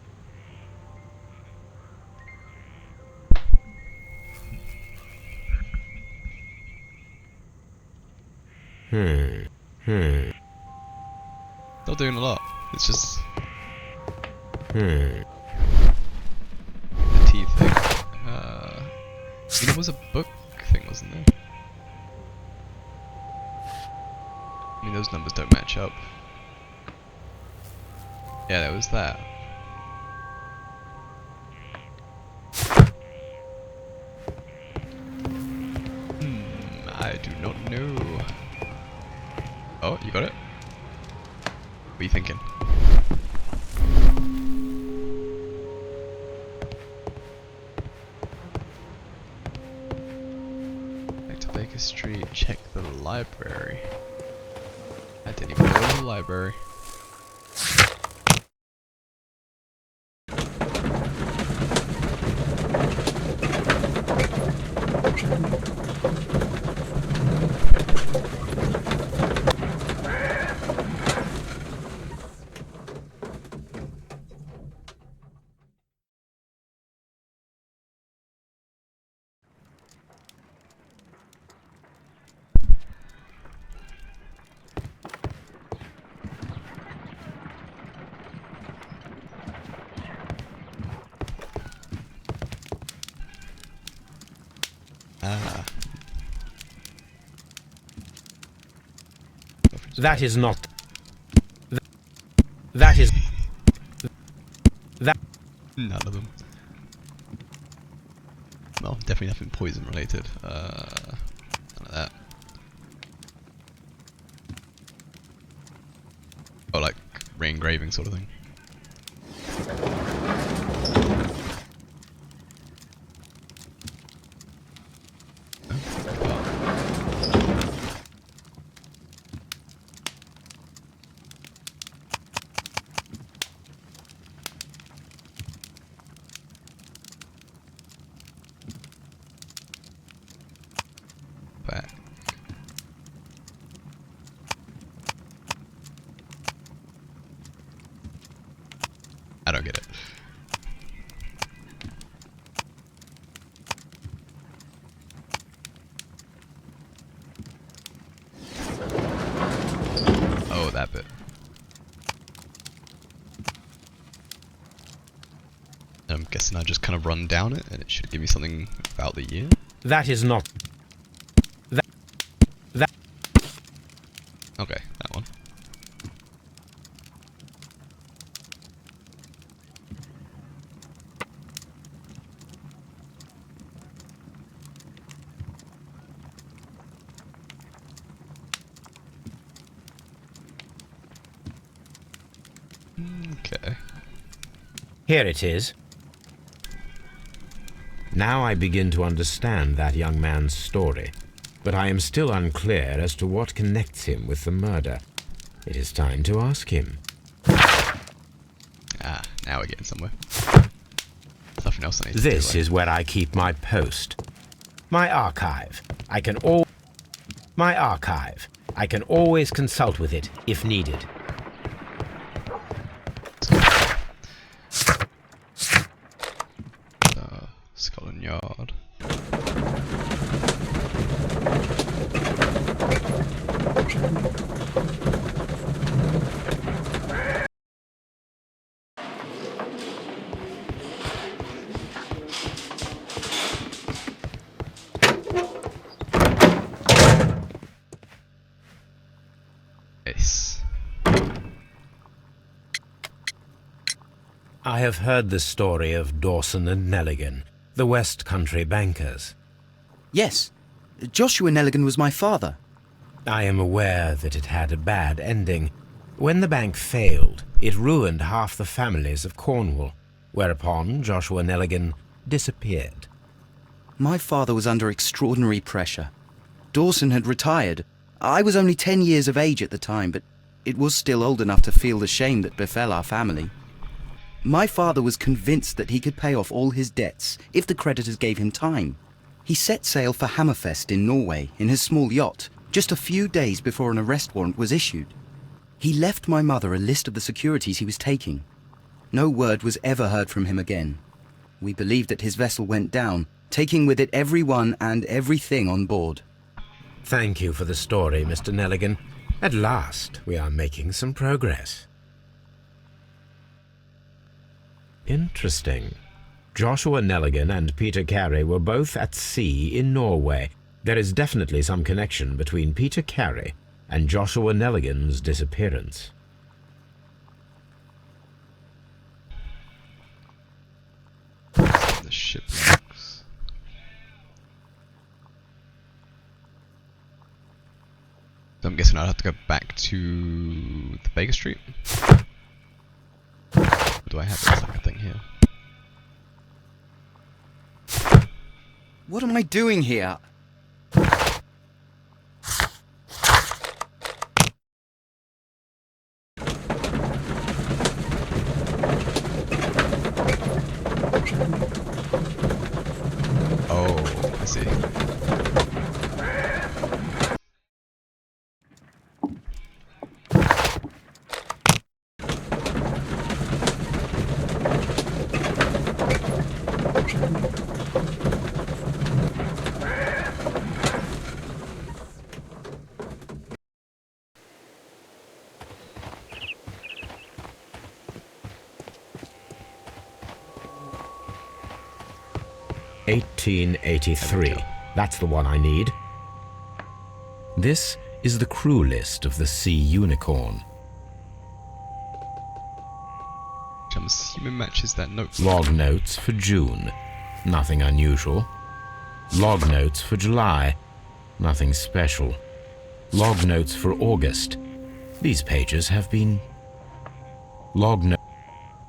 Not doing a lot. It's just the T thing. There was a book thing, wasn't there? I mean, those numbers don't match up. Yeah, there was that. I do not know. Oh, you got it? What are you thinking? Back to Baker Street, check the library. I didn't even go to the library. That is not... That is... That... None of them. Well, definitely nothing poison related. None of that. Oh, like re-engraving sort of thing. I don't get it. Oh, that bit. I'm guessing I just kind of run down it and it should give me something about the year. That is not... That... Okay, that one. Okay. Here it is. Now I begin to understand that young man's story, but I am still unclear as to what connects him with the murder. It is time to ask him. Ah, now we're getting somewhere. There's nothing else I need to do. This is where I keep my post. My archive. I can always consult with it if needed. Scotland Yard. Yes. I have heard the story of Dawson and Nelligan, the West Country bankers. Yes. Joshua Nelligan was my father. I am aware that it had a bad ending. When the bank failed, it ruined half the families of Cornwall, whereupon Joshua Nelligan disappeared. My father was under extraordinary pressure. Dawson had retired. I was only 10 years of age at the time, but it was still old enough to feel the shame that befell our family. My father was convinced that he could pay off all his debts if the creditors gave him time. He set sail for Hammerfest in Norway in his small yacht, just a few days before an arrest warrant was issued. He left my mother a list of the securities he was taking. No word was ever heard from him again. We believe that his vessel went down, taking with it everyone and everything on board. Thank you for the story, Mr. Nelligan. At last, we are making some progress. Interesting. Joshua Nelligan and Peter Carey were both at sea in Norway. There is definitely some connection between Peter Carey and Joshua Nelligan's disappearance. The shipwrecks. So I'm guessing I'll have to go back to the Baker Street. Or do I have this like a thing here? What am I doing here? Oh, I see. (1883). That's the one I need. This is the crew list of the Sea Unicorn. Which I'm assuming matches that note. Log notes for June. Nothing unusual. Log notes for July. Nothing special. Log notes for August. These pages have been... Log note...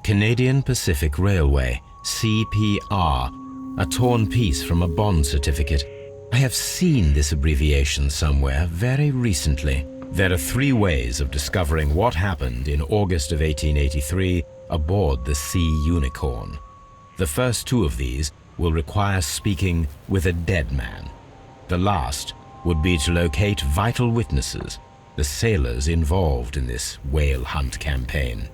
Canadian Pacific Railway, CPR. A torn piece from a bond certificate. I have seen this abbreviation somewhere very recently. There are 3 ways of discovering what happened in August of 1883 aboard the Sea Unicorn. The first 2 of these will require speaking with a dead man. The last would be to locate vital witnesses, the sailors involved in this whale hunt campaign.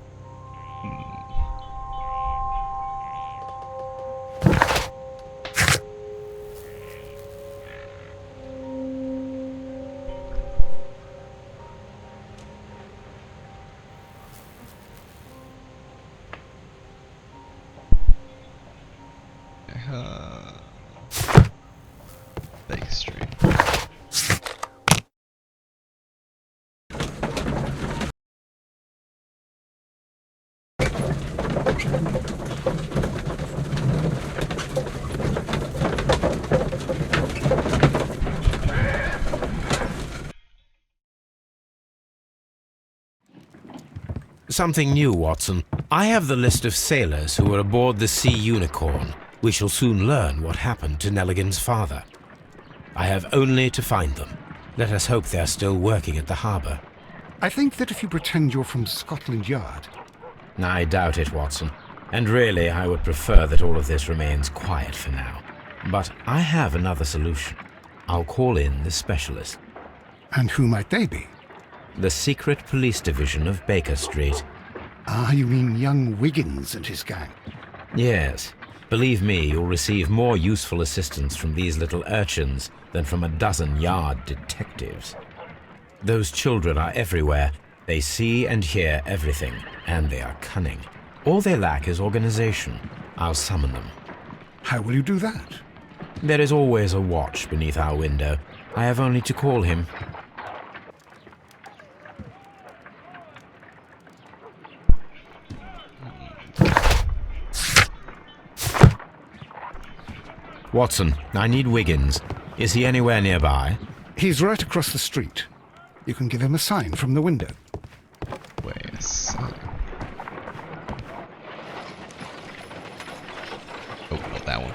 Baker Street. Something new, Watson. I have the list of sailors who were aboard the Sea Unicorn. We shall soon learn what happened to Nelligan's father. I have only to find them. Let us hope they're still working at the harbour. I think that if you pretend you're from Scotland Yard... I doubt it, Watson. And really, I would prefer that all of this remains quiet for now. But I have another solution. I'll call in the specialist. And who might they be? The secret police division of Baker Street. Ah, you mean young Wiggins and his gang? Yes. Believe me, you'll receive more useful assistance from these little urchins than from a dozen yard detectives. Those children are everywhere. They see and hear everything, and they are cunning. All they lack is organization. I'll summon them. How will you do that? There is always a watch beneath our window. I have only to call him. Watson, I need Wiggins. Is he anywhere nearby? He's right across the street. You can give him a sign from the window. Wait a second. Oh, not that one.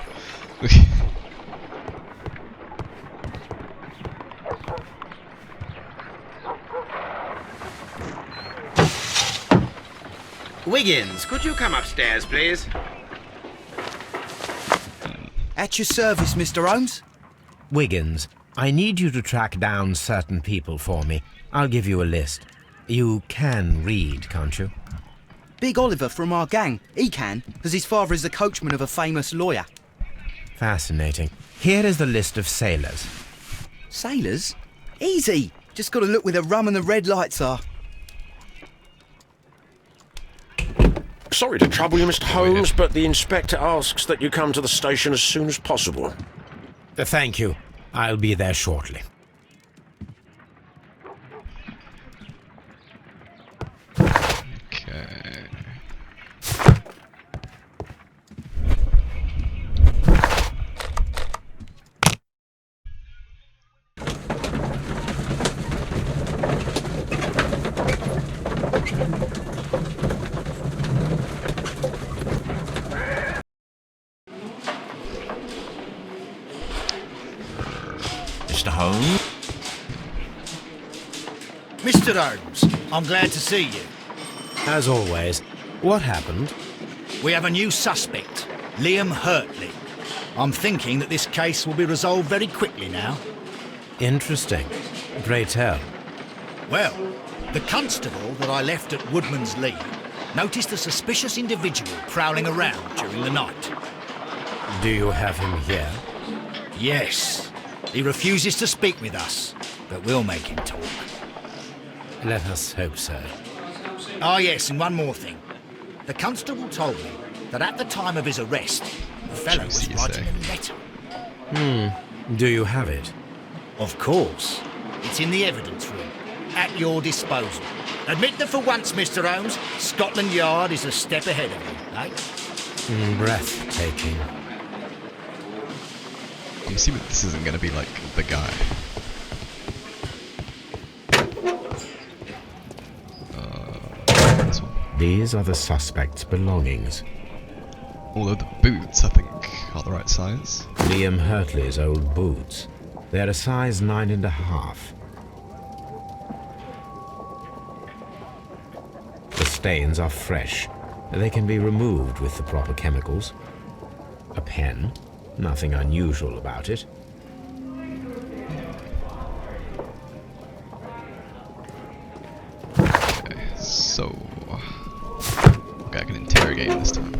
Wiggins, could you come upstairs, please? At your service, Mr. Holmes. Wiggins, I need you to track down certain people for me. I'll give you a list. You can read, can't you? Big Oliver from our gang. He can, because his father is the coachman of a famous lawyer. Fascinating. Here is the list of sailors. Sailors? Easy. Just got to look where the rum and the red lights are. Sorry to trouble you, Mr. Holmes, but the inspector asks that you come to the station as soon as possible. Thank you. I'll be there shortly. Okay. Mr. Holmes? Mr. Holmes, I'm glad to see you. As always, what happened? We have a new suspect, Liam Hurtley. I'm thinking that this case will be resolved very quickly now. Interesting. Pray tell. Well, the constable that I left at Woodman's Lee noticed a suspicious individual prowling around during the night. Do you have him here? Yes. He refuses to speak with us, but we'll make him talk. Let us hope so. Ah, yes, and one more thing. The constable told me that at the time of his arrest, the fellow was Juicy, writing you a letter. Do you have it? Of course. It's in the evidence room, at your disposal. Admit that for once, Mr. Holmes, Scotland Yard is a step ahead of you, eh? Breathtaking. I'm assuming this isn't going to be like the guy. This one. These are the suspect's belongings. Although the boots, I think, are the right size. Liam Hurtley's old boots. They're a size 9.5. The stains are fresh. They can be removed with the proper chemicals. A pen. Nothing unusual about it. Okay, so... Okay, I can interrogate him this time.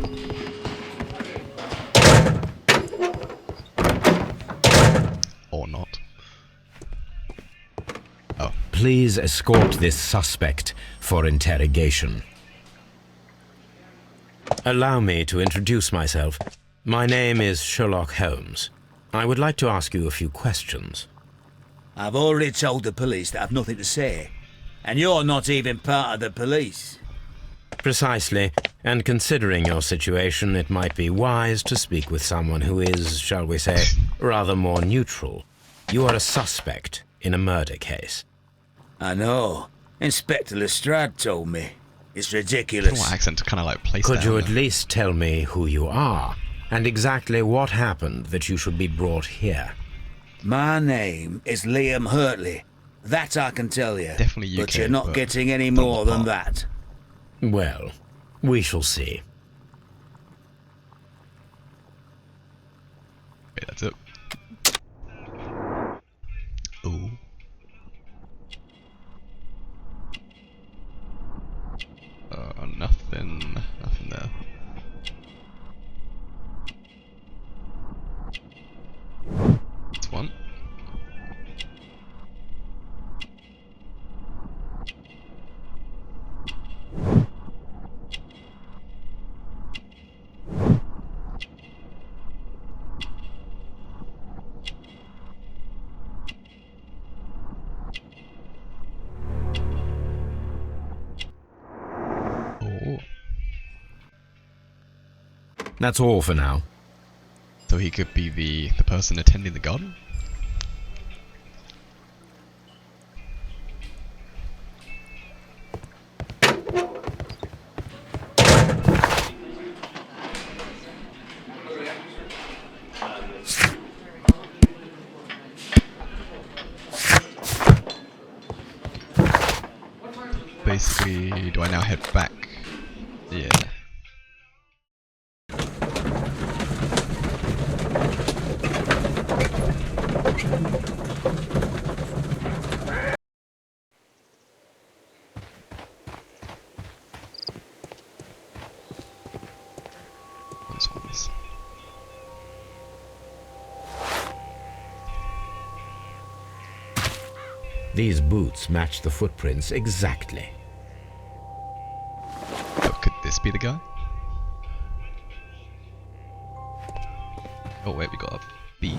Or not. Oh. Please escort this suspect for interrogation. Allow me to introduce myself. My name is Sherlock Holmes. I would like to ask you a few questions. I've already told the police that I've nothing to say. And you're not even part of the police. Precisely, and considering your situation, it might be wise to speak with someone who is, shall we say, rather more neutral. You are a suspect in a murder case. I know. Inspector Lestrade told me. It's I don't know ridiculous. what accent to kind of like place Could down you at there. least tell me who you are, and exactly what happened that you should be brought here? My name is Liam Hurtley. That I can tell you. Definitely But UK, you're not but getting any don't more look than part. that. Well, we shall see. Okay, that's it. Ooh. Nothing there. That's one. Oh. That's all for now. So he could be the person attending the garden? Basically, do I now head back? Yeah. Those ones. These boots match the footprints exactly. Oh, could this be the guy? Oh wait, we got a bee.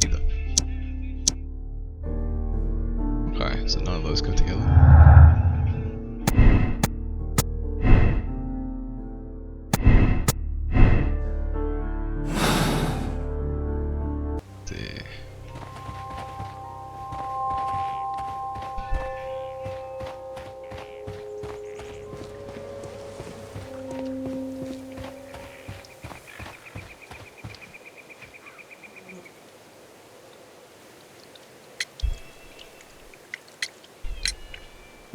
Either. Okay, so none of those go together. See.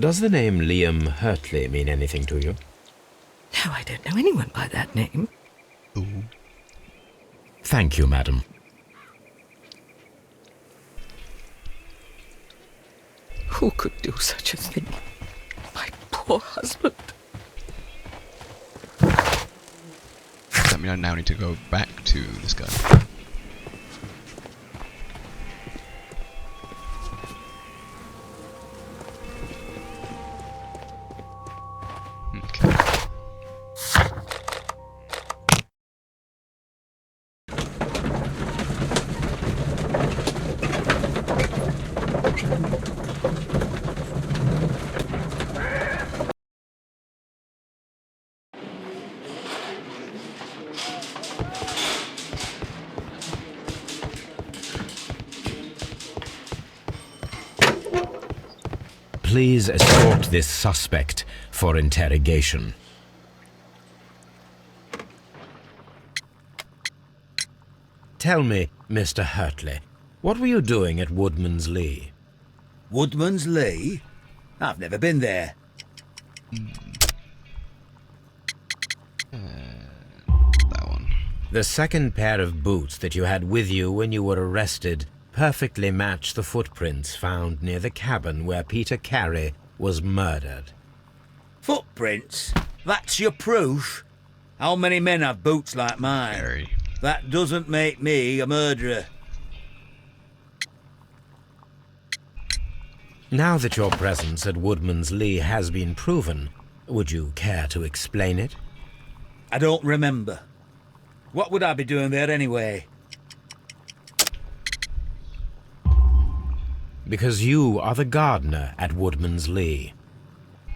Does the name Liam Hurtley mean anything to you? No, I don't know anyone by that name. Ooh. Thank you, madam. Who could do such a thing? My poor husband. Does that mean I now need to go back to this guy? Okay. Please escort this suspect for interrogation. Tell me, Mr. Hurtley, what were you doing at Woodman's Lee? Woodman's Lee? I've never been there. That one. The second pair of boots that you had with you when you were arrested perfectly match the footprints found near the cabin where Peter Carey was murdered. Footprints? That's your proof? How many men have boots like mine? Very. That doesn't make me a murderer. Now that your presence at Woodman's Lee has been proven, would you care to explain it? I don't remember. What would I be doing there anyway? because you are the gardener at Woodman's Lee.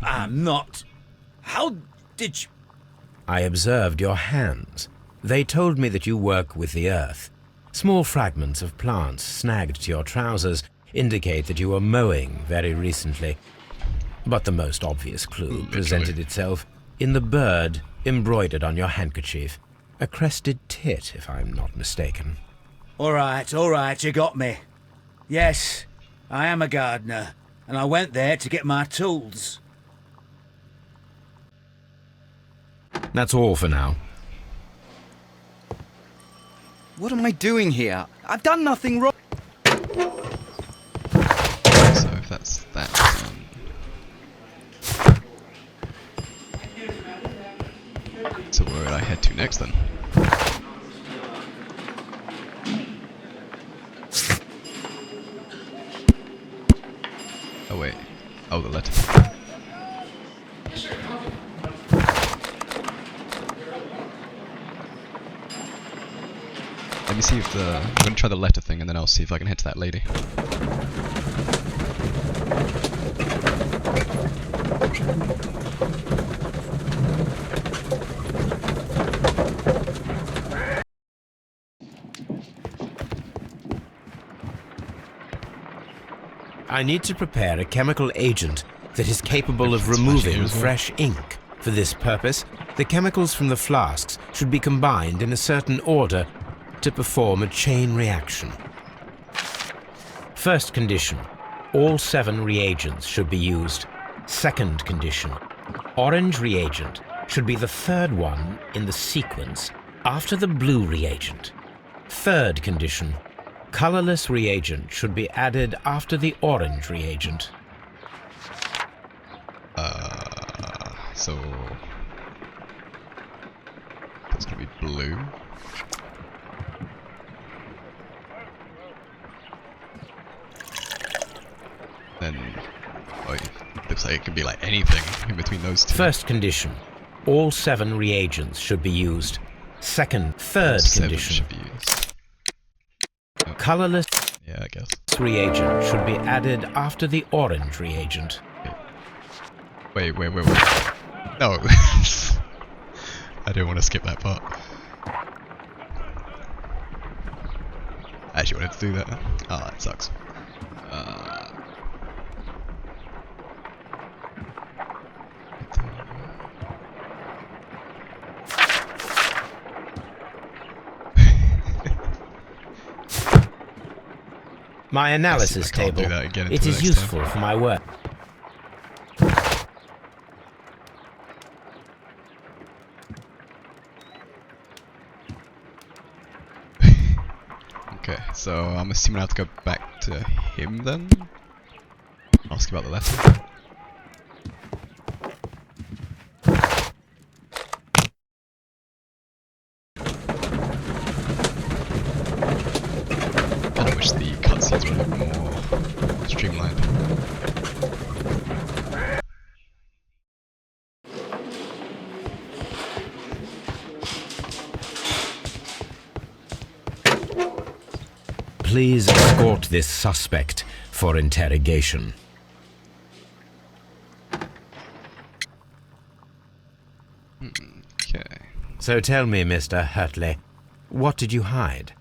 I'm not. How did you... I observed your hands. They told me that you work with the earth. Small fragments of plants snagged to your trousers indicate that you were mowing very recently. But the most obvious clue presented itself in the bird embroidered on your handkerchief. A crested tit, if I'm not mistaken. All right, you got me. Yes, I am a gardener, and I went there to get my tools. That's all for now. What am I doing here? I've done nothing wrong. So if that's that, so where would I head to next then? Oh wait. Oh, the letter. Let me see if I'm gonna try the letter thing and then I'll see if I can head to that lady. I need to prepare a chemical agent that is capable of removing fresh ink. For this purpose, the chemicals from the flasks should be combined in a certain order to perform a chain reaction. First condition, all 7 reagents should be used. Second condition, orange reagent should be the third one in the sequence after the blue reagent. Third condition, colorless reagent should be added after the orange reagent. So that's gonna be blue. Then, oh, it looks like it could be like anything in between those two. First condition, all 7 reagents should be used. Third condition, should be used. Oh. Colorless Yeah, I guess. reagent should be added after the orange reagent. Wait. No. I didn't want to skip that part. I actually wanted to do that. Oh, that sucks. My analysis table, it is useful for my work. Okay, so I'm assuming I have to go back to him then? Ask about the letter. I wish the cutscenes were a bit more streamlined. Please escort this suspect for interrogation. Okay. So tell me, Mr. Hurtley, what did you hide?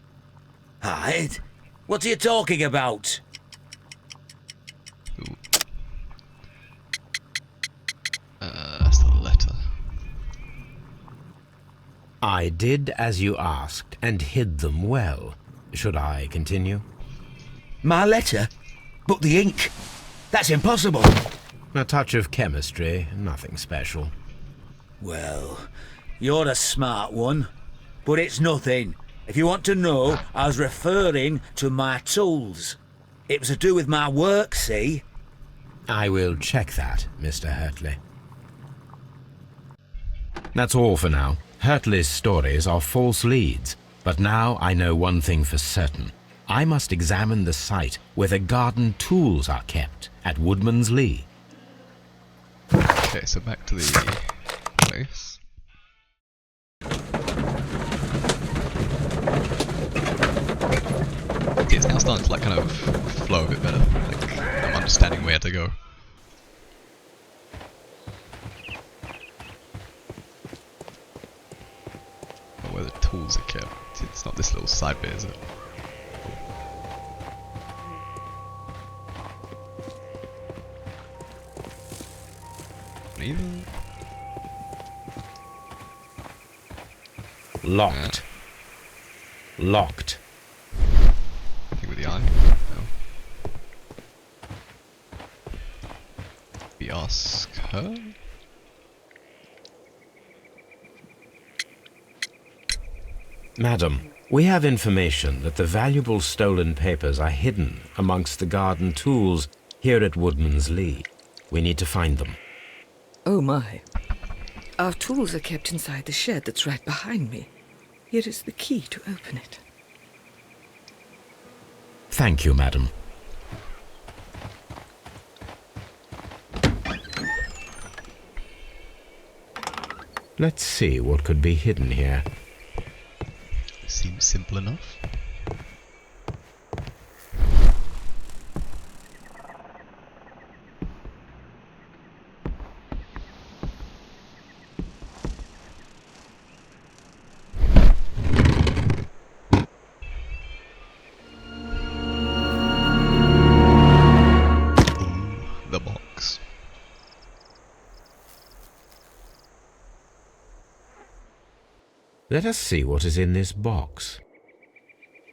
Hide? What are you talking about? Ooh. That's the letter. I did as you asked and hid them well. Should I continue? My letter? But the ink? That's impossible. A touch of chemistry, nothing special. Well, you're a smart one, but it's nothing. If you want to know, I was referring to my tools. It was to do with my work, see? I will check that, Mr. Hurtley. That's all for now. Hurtley's stories are false leads, but now I know one thing for certain. I must examine the site where the garden tools are kept at Woodman's Lee. Okay, so back to the place. It's now starting to like kind of flow a bit better. Like go. Oh, where the tools are kept. It's not this little side bit, is it? Neither. Locked. Locked. I think with the eye. No. We ask her? Madam, we have information that the valuable stolen papers are hidden amongst the garden tools here at Woodman's Lee. We need to find them. Oh my. Our tools are kept inside the shed that's right behind me. Here is the key to open it. Thank you, madam. Let's see what could be hidden here. Seems simple enough. The box. Let us see what is in this box.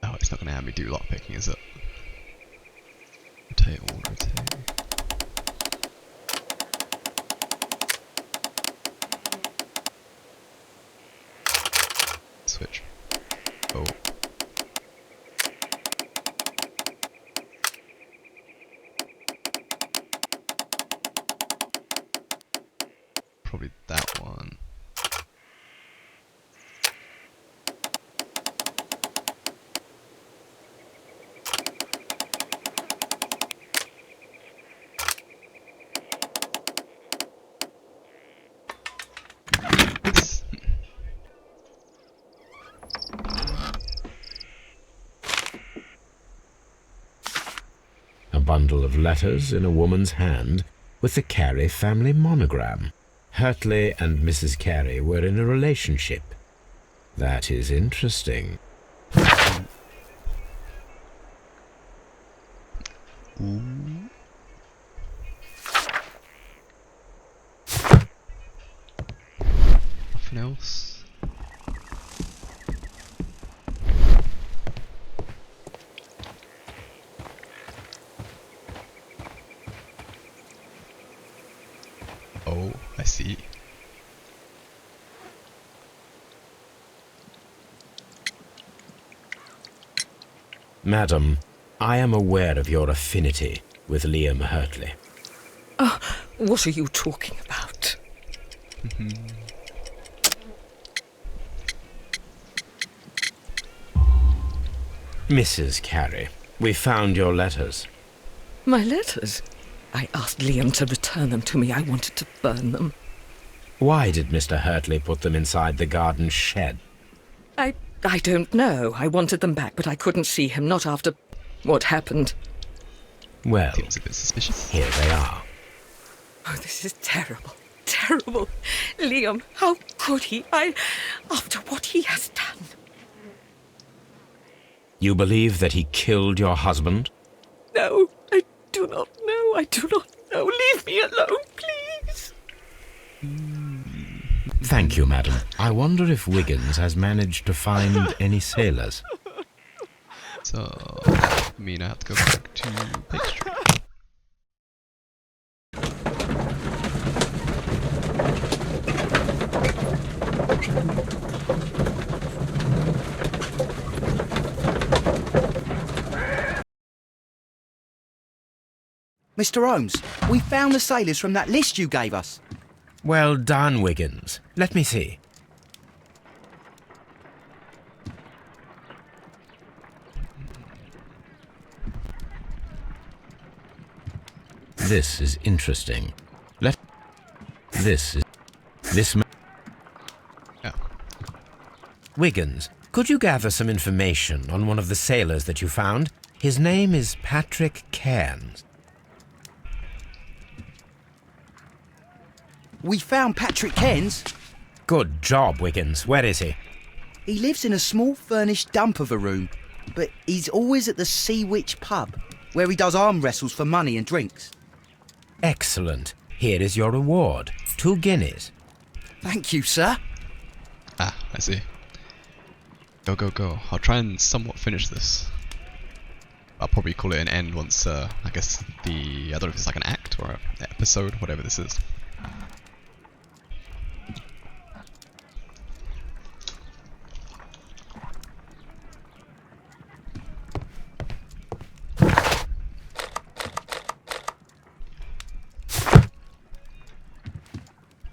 Oh, it's not going to have me do lockpicking, is it? Rotate or rotate. Switch. Oh. Probably that one. A bundle of letters in a woman's hand with the Carey family monogram. Hurtley and Mrs. Carey were in a relationship. That is interesting. Ooh. Nothing else. Oh, I see. Madam, I am aware of your affinity with Liam Hurtley. Oh, what are you talking about? Mrs. Carey, we found your letters. My letters? I asked Liam to return them to me. I wanted to burn them. Why did Mr. Hurtley put them inside the garden shed? I don't know. I wanted them back, but I couldn't see him, not after what happened. Well, Seems a bit suspicious. here they are. Oh, this is terrible. Terrible. Liam, how could he? After what he has done. You believe that he killed your husband? No, I do not know. I do not know. Leave me alone, please. Thank you, madam. I wonder if Wiggins has managed to find any sailors. So, I mean I have to go back to Page Street. Mr. Holmes, we found the sailors from that list you gave us. Well done, Wiggins. Let me see. This is interesting. This. Yeah. Wiggins, could you gather some information on one of the sailors that you found? His name is Patrick Cairns. We found Patrick Cairns. Good job, Wiggins. Where is he? He lives in a small furnished dump of a room, but he's always at the Sea Witch pub, where he does arm wrestles for money and drinks. Excellent. Here is your reward. 2 guineas. Thank you, sir. Ah, I see. Go, go, go. I'll try and somewhat finish this. I'll probably call it an end once, I guess I don't know if it's like an act or an episode, whatever this is.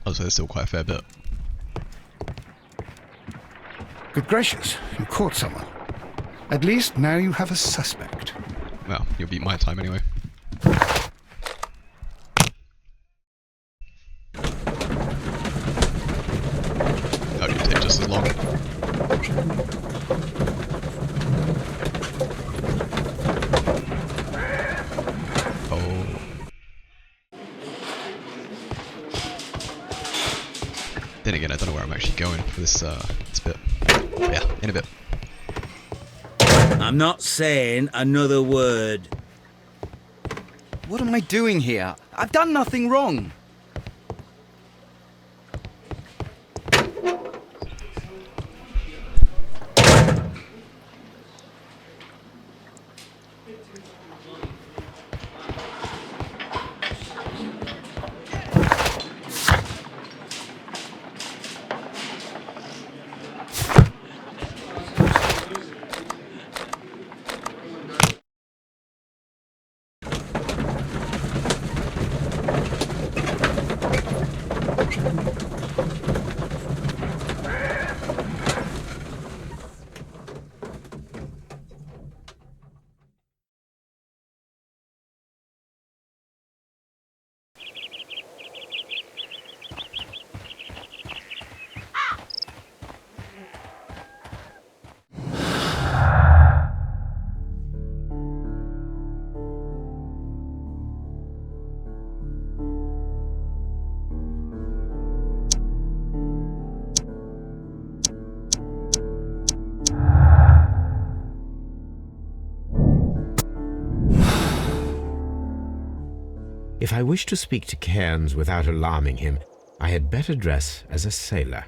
Oh, so there's still quite a fair bit. Good gracious, you caught someone. At least now you have a suspect. Well, you'll beat my time anyway. That'll take just as long. Oh. Then again, I don't know where I'm actually going for this bit. But yeah, in a bit. I'm not saying another word. What am I doing here? I've done nothing wrong. If I wish to speak to Cairns without alarming him, I had better dress as a sailor.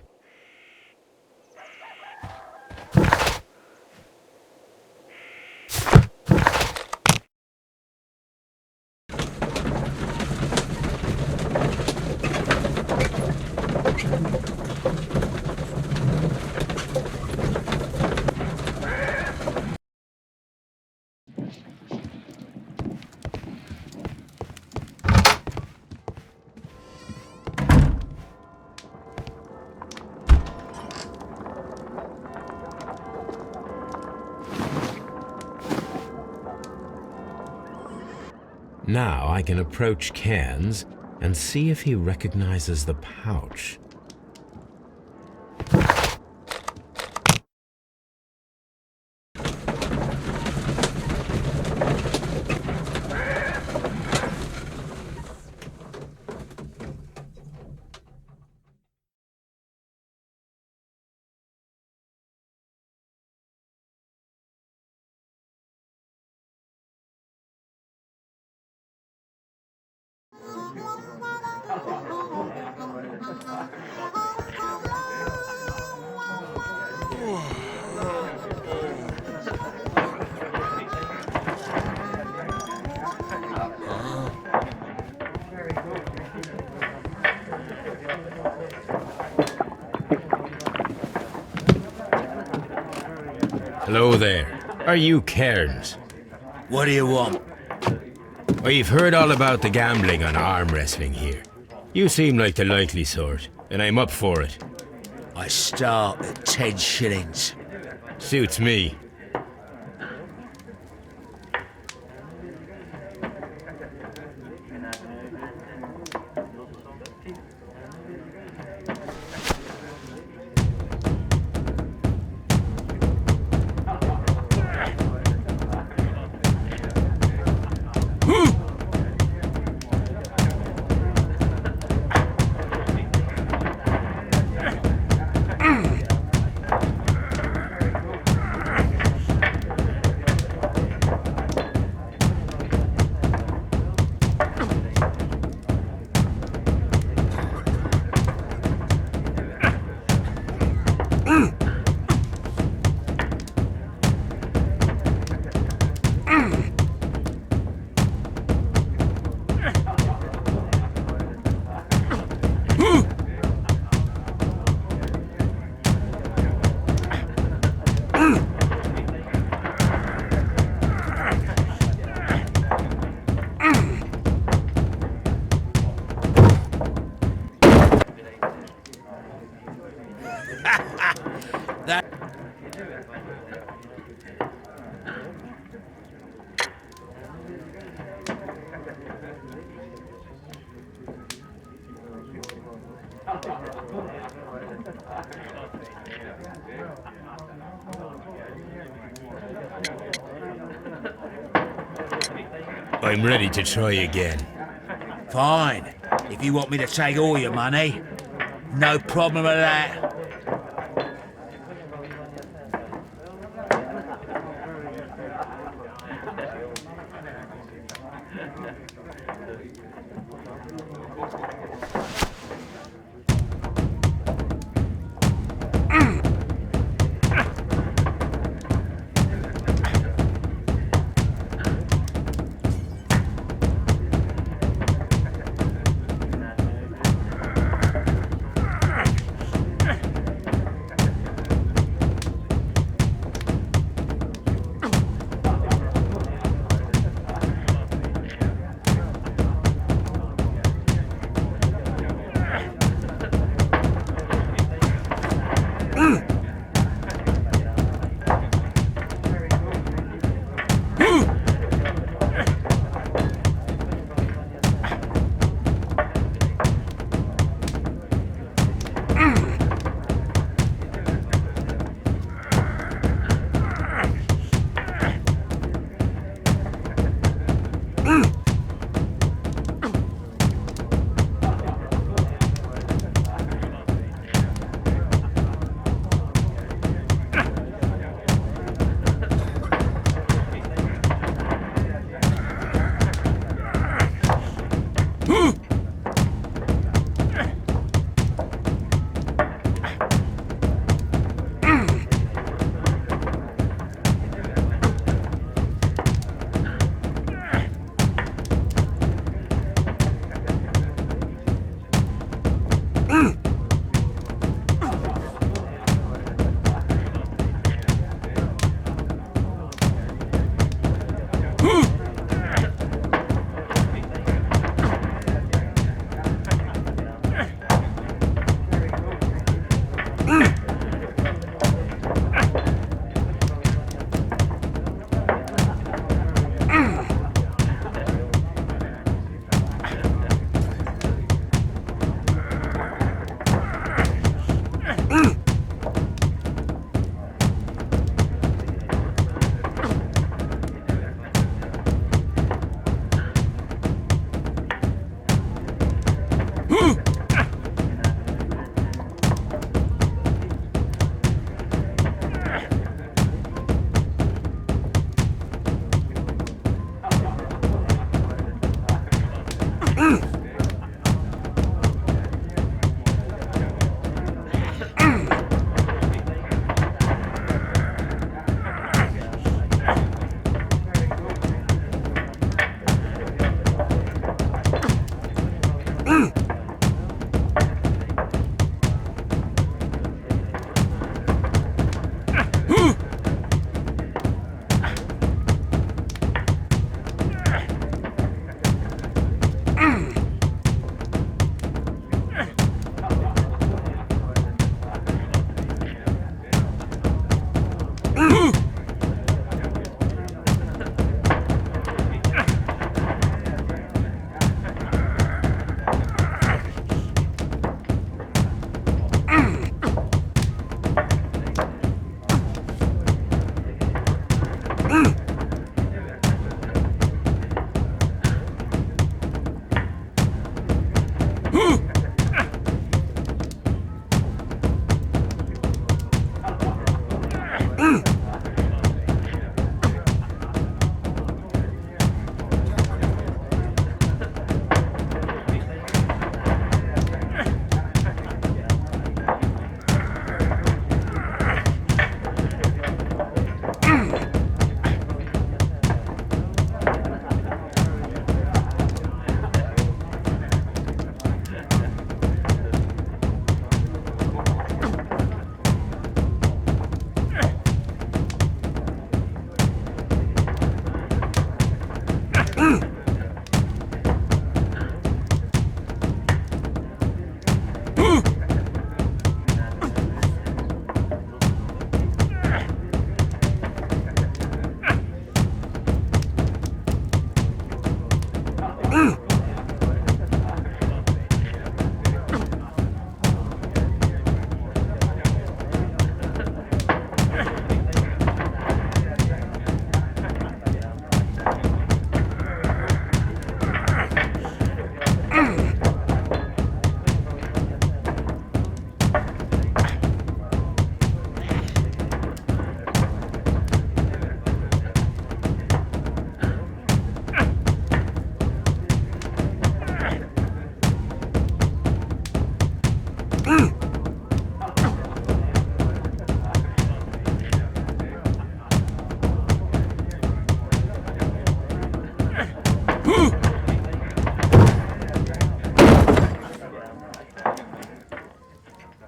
Now I can approach Cairns and see if he recognizes the pouch. Hello there. Are you Cairns? What do you want? We've heard all about the gambling on arm wrestling here. You seem like the likely sort, and I'm up for it. I start at 10 shillings. Suits me. I'm ready to try again. Fine. If you want me to take all your money, no problem with that.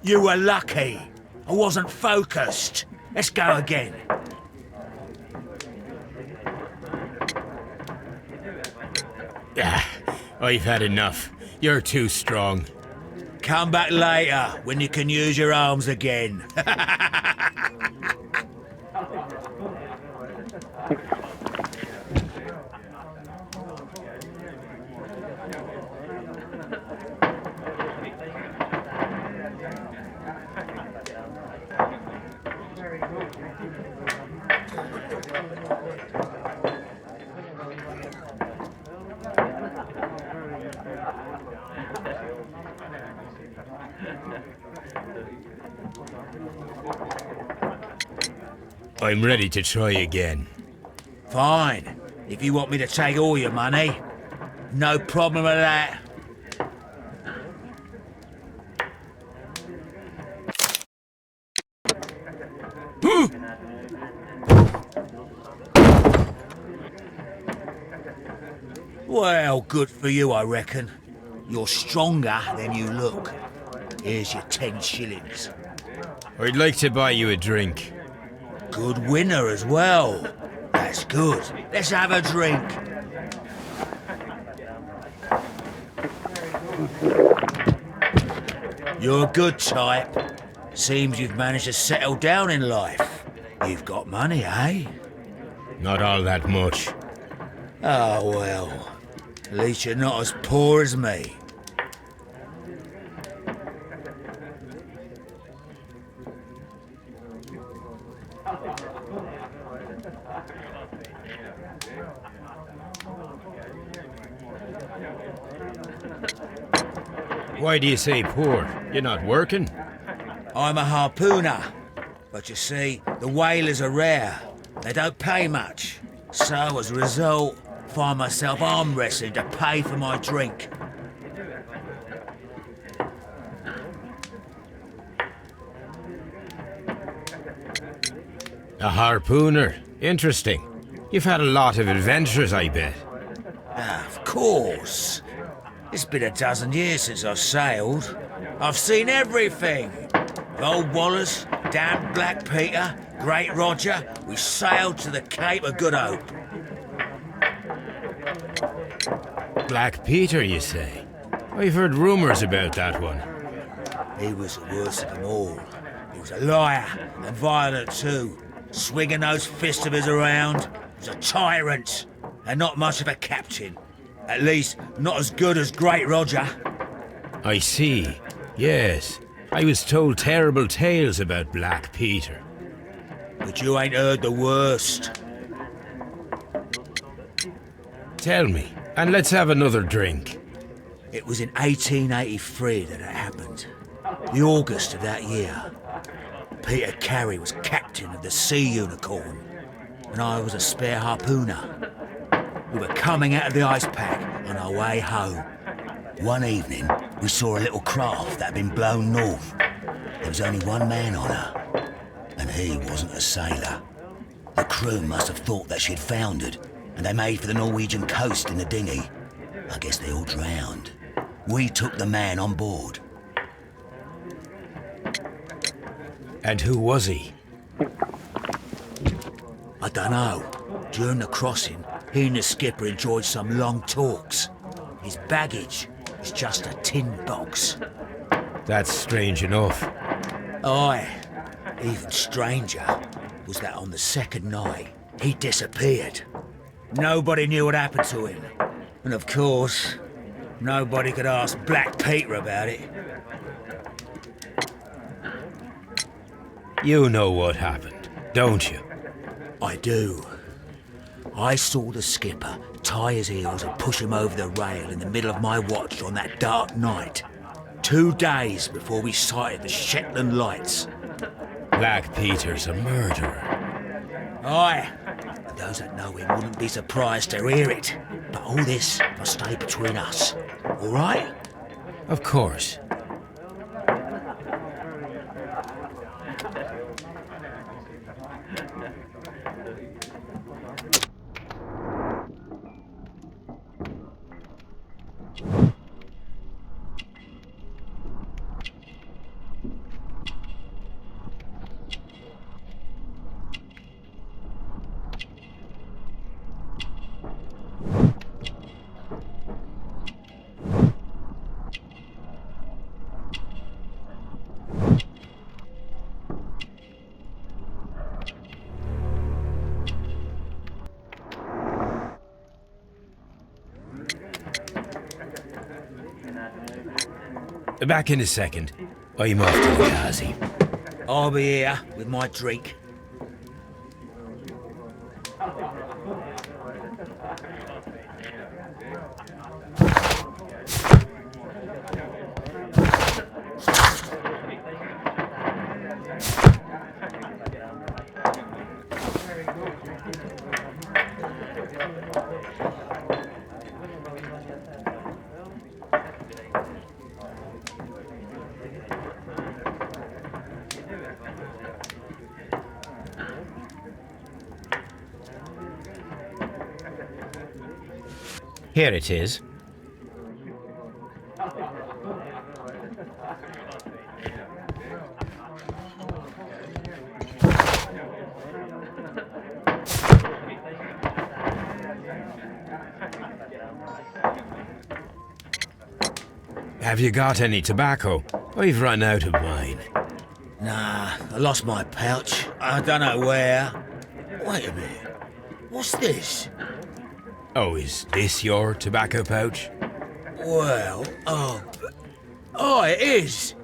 You were lucky. I wasn't focused. Let's go again. I've had enough. You're too strong. Come back later when you can use your arms again. I'm ready to try again. Fine. If you want me to take all your money, no problem with that. Well, good for you, I reckon. You're stronger than you look. Here's your 10 shillings. I'd like to buy you a drink. Good winner as well. That's good. Let's have a drink. You're a good type. Seems you've managed to settle down in life. You've got money, eh? Not all that much. Oh, well. At least you're not as poor as me. Why do you say poor? You're not working? I'm a harpooner. But you see, the whalers are rare. They don't pay much. So, as a result, find myself arm wrestling to pay for my drink. A harpooner. Interesting. You've had a lot of adventures, I bet. Of course. It's been a dozen years since I've sailed. I've seen everything. Old Wallace, damn Black Peter, Great Roger, we sailed to the Cape of Good Hope. Black Peter, you say? I've heard rumours about that one. He was the worst of them all. He was a liar, and violent too. Swinging those fists of his around. He was a tyrant, and not much of a captain. At least, not as good as Great Roger. I see. Yes. I was told terrible tales about Black Peter. But you ain't heard the worst. Tell me, and let's have another drink. It was in 1883 that it happened. The August of that year. Peter Carey was captain of the Sea Unicorn, and I was a spare harpooner. We were coming out of the ice pack on our way home. One evening, we saw a little craft that had been blown north. There was only one man on her, and he wasn't a sailor. The crew must have thought that she'd foundered, and they made for the Norwegian coast in the dinghy. I guess they all drowned. We took the man on board. And who was he? I dunno. During the crossing, he and the skipper enjoyed some long talks. His baggage was just a tin box. That's strange enough. Aye. Even stranger was that on the second night, he disappeared. Nobody knew what happened to him. And of course, nobody could ask Black Peter about it. You know what happened, don't you? I do. I saw the skipper tie his heels and push him over the rail in the middle of my watch on that dark night. 2 days before we sighted the Shetland lights. Black Peter's a murderer. Aye. And those that know him wouldn't be surprised to hear it. But all this must stay between us. All right? Of course. Back in a second. I'm off to the Ghazi. I'll be here with my drink. Here it is. Have you got any tobacco? I've run out of mine. Nah, I lost my pouch. I don't know where. Wait a minute. What's this? Oh, is this your tobacco pouch? Well, oh, it is.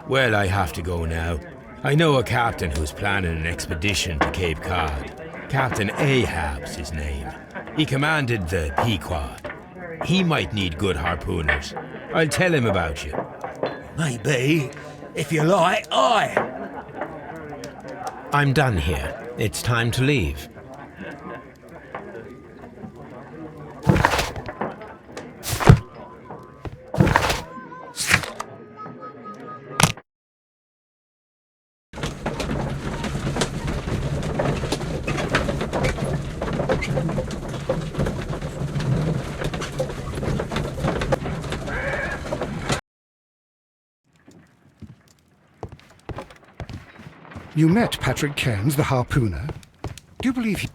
Well, I have to go now. I know a captain who's planning an expedition to Cape Cod. Captain Ahab's his name. He commanded the Pequod. He might need good harpooners. I'll tell him about you. Maybe. If you like, aye. I'm done here. It's time to leave. You met Patrick Cairns, the harpooner. Do you believe he...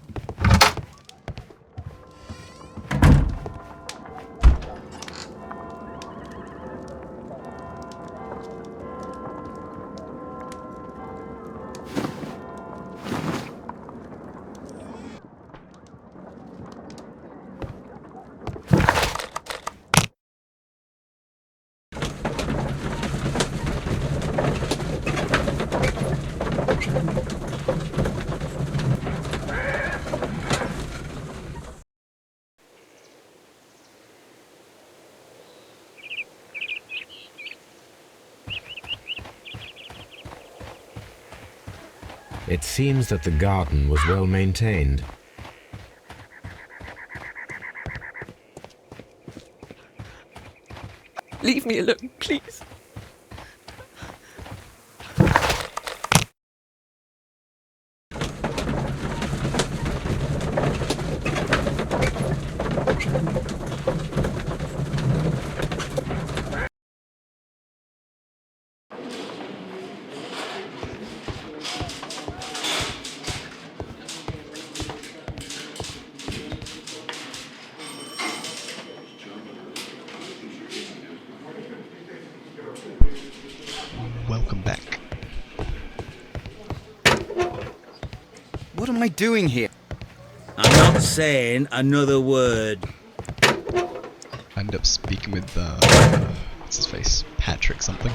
It seems that the garden was well maintained. Leave me alone, please. Welcome back. What am I doing here? I'm not saying another word. I ended up speaking with, what's his face? Patrick something.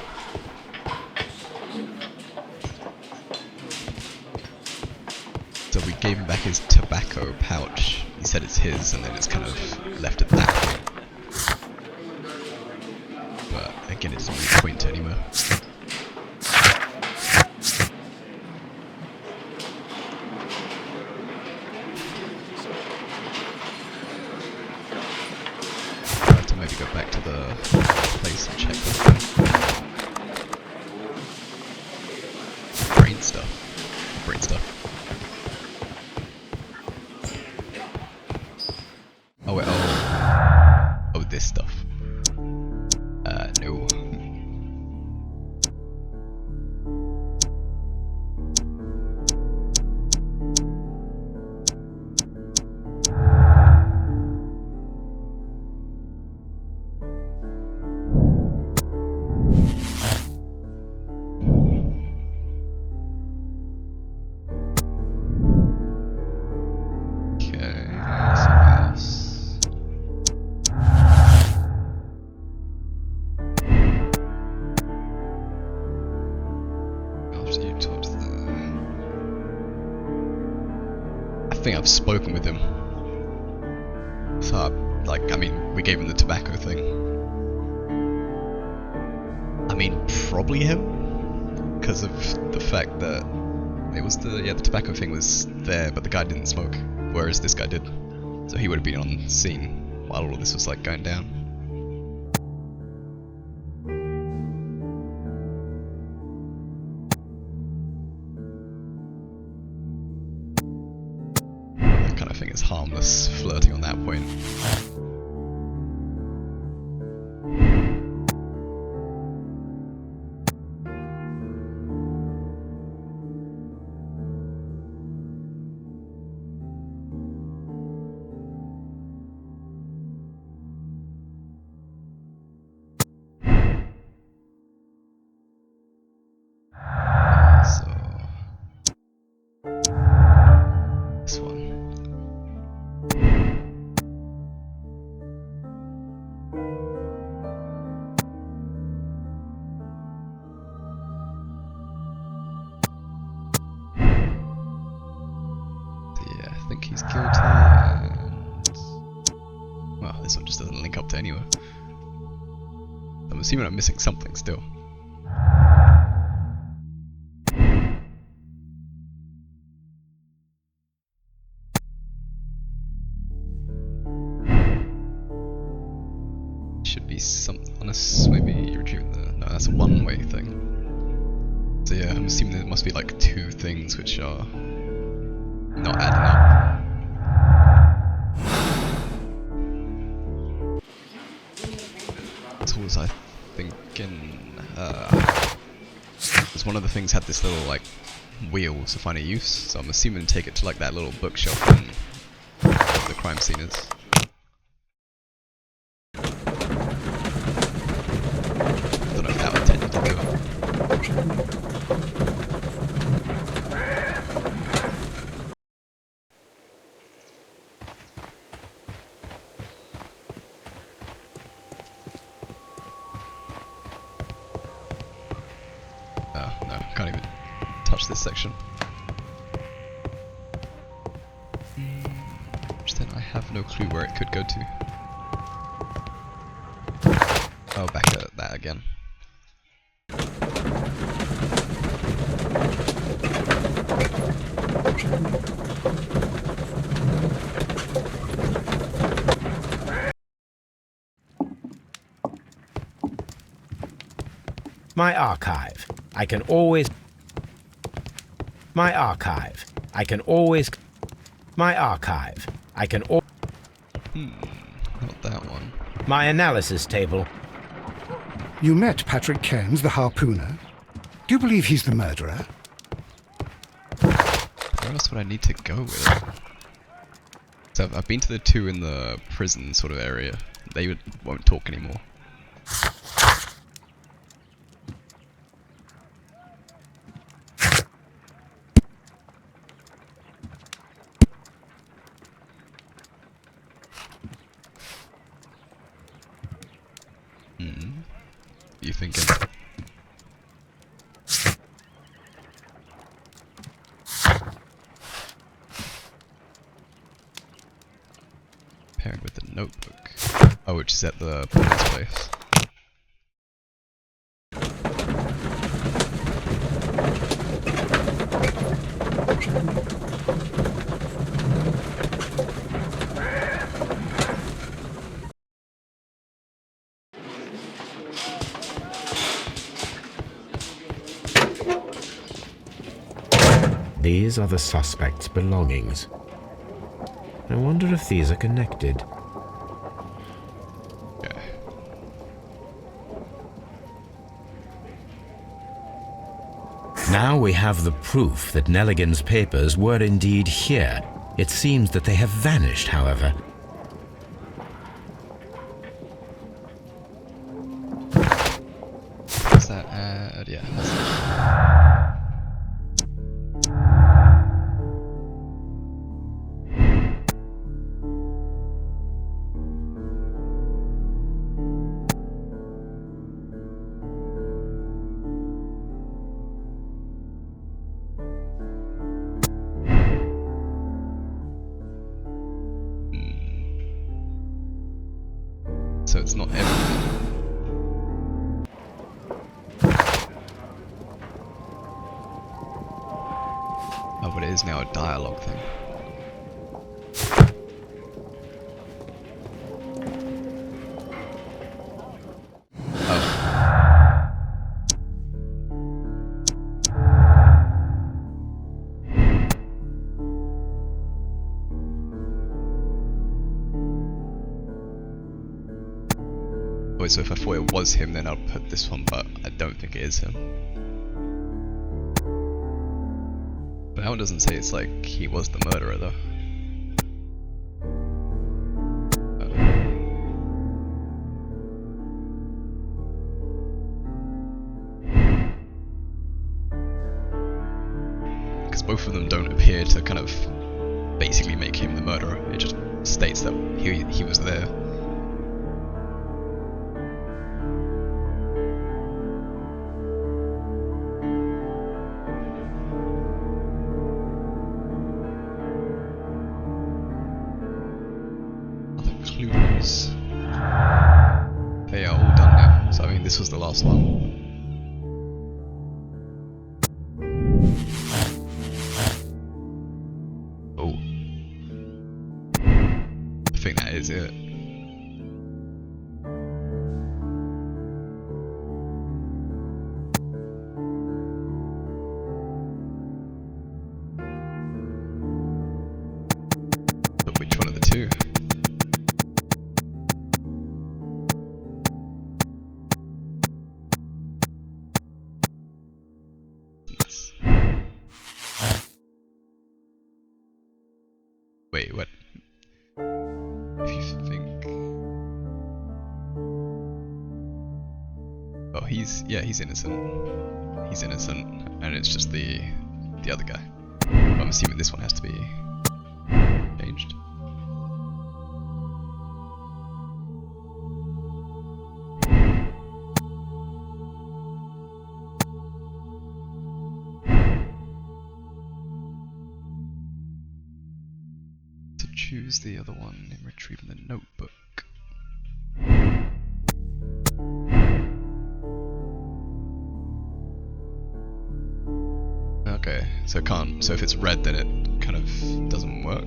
So we gave him back his tobacco pouch. He said it's his, and then it's kind of left at that. But again, it doesn't really point to anywhere. I'll have to maybe go back to the place and check that. Brain stuff. Brain stuff. Oh wait, oh, this stuff. No. you towards the... I think I've spoken with him. So, like, I mean, we gave him the tobacco thing. I mean, probably him, because of the fact that it was the tobacco thing was there, but the guy didn't smoke, whereas this guy did. So he would have been on scene while all of this was like going down. That kind of thing is harmless, flirting on that point. This one. Yeah, I think he's guilty, and... well, this one just doesn't link up to anywhere. I'm assuming I'm missing something still. Should be some, unless maybe you're retrieving the, no, that's a one-way thing. So yeah, I'm assuming there must be like two things which are not adding up. What was I thinking? Because one of the things had this little like wheel to find a use, so I'm assuming take it to like that little bookshelf and where the crime scene is. Don't know if that would technically do it. Oh, no, can't even touch this section. Which then I have no clue where it could go to. Oh, back at that again. My archive. I can always... My archive. I can always... My archive. I can al... Not that one. My analysis table. You met Patrick Cairns, the harpooner. Do you believe he's the murderer? Where else would I need to go with it? So I've been to the two in the prison sort of area. They won't talk anymore. You thinking? Paired with the notebook. Oh, which is at the police place. These are the suspect's belongings. I wonder if these are connected. Okay. Now we have the proof that Nelligan's papers were indeed here. It seems that they have vanished, however. Does that add? Yeah. That's not everything. Oh, but it is now a dialogue thing. So if I thought it was him, then I'll put this one, but I don't think it is him. But that one doesn't say it's like he was the murderer though. Because both of them don't appear to kind of basically make him the murderer. It just states that he was there. They are all done now, so I mean this was the last one. Oh. I think that is it. But which one of the two? Wait, what? If you think... Oh, he's innocent. He's innocent, and it's just the other guy. I'm assuming this one has to be changed. Choose the other one in retrieving the notebook. Okay, so it can't. So if it's red, then it kind of doesn't work.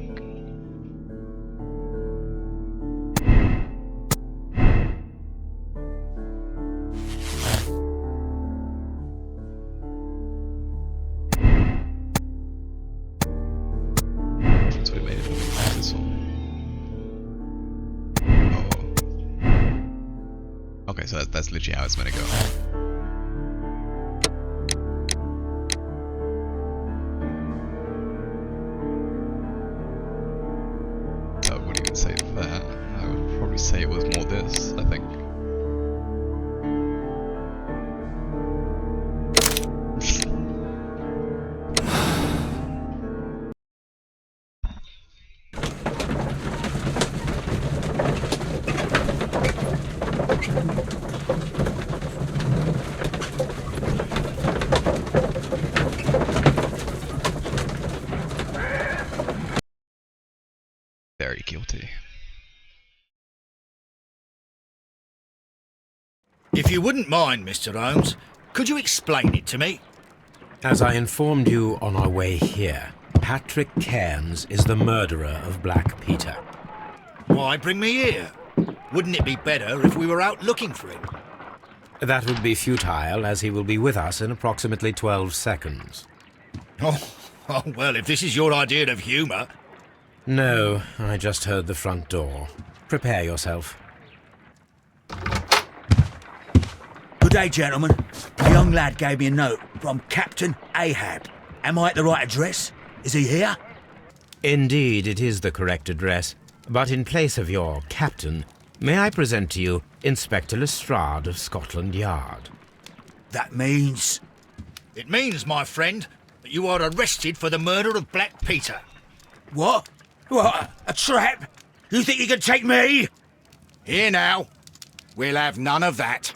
Okay, so that's literally how it's meant to go. I wouldn't even say that. I would probably say it was more this, I think. Very guilty. If you wouldn't mind, Mr. Holmes, could you explain it to me? As I informed you on our way here, Patrick Cairns is the murderer of Black Peter. Why bring me here? Wouldn't it be better if we were out looking for him? That would be futile, as he will be with us in approximately 12 seconds. Oh, well, if this is your idea of humour... No, I just heard the front door. Prepare yourself. Good day, gentlemen. A young lad gave me a note from Captain Ahab. Am I at the right address? Is he here? Indeed, it is the correct address. But in place of your captain, may I present to you Inspector Lestrade of Scotland Yard? That means... It means, my friend, that you are arrested for the murder of Black Peter. What? What? A trap? You think you can take me? Here now. We'll have none of that.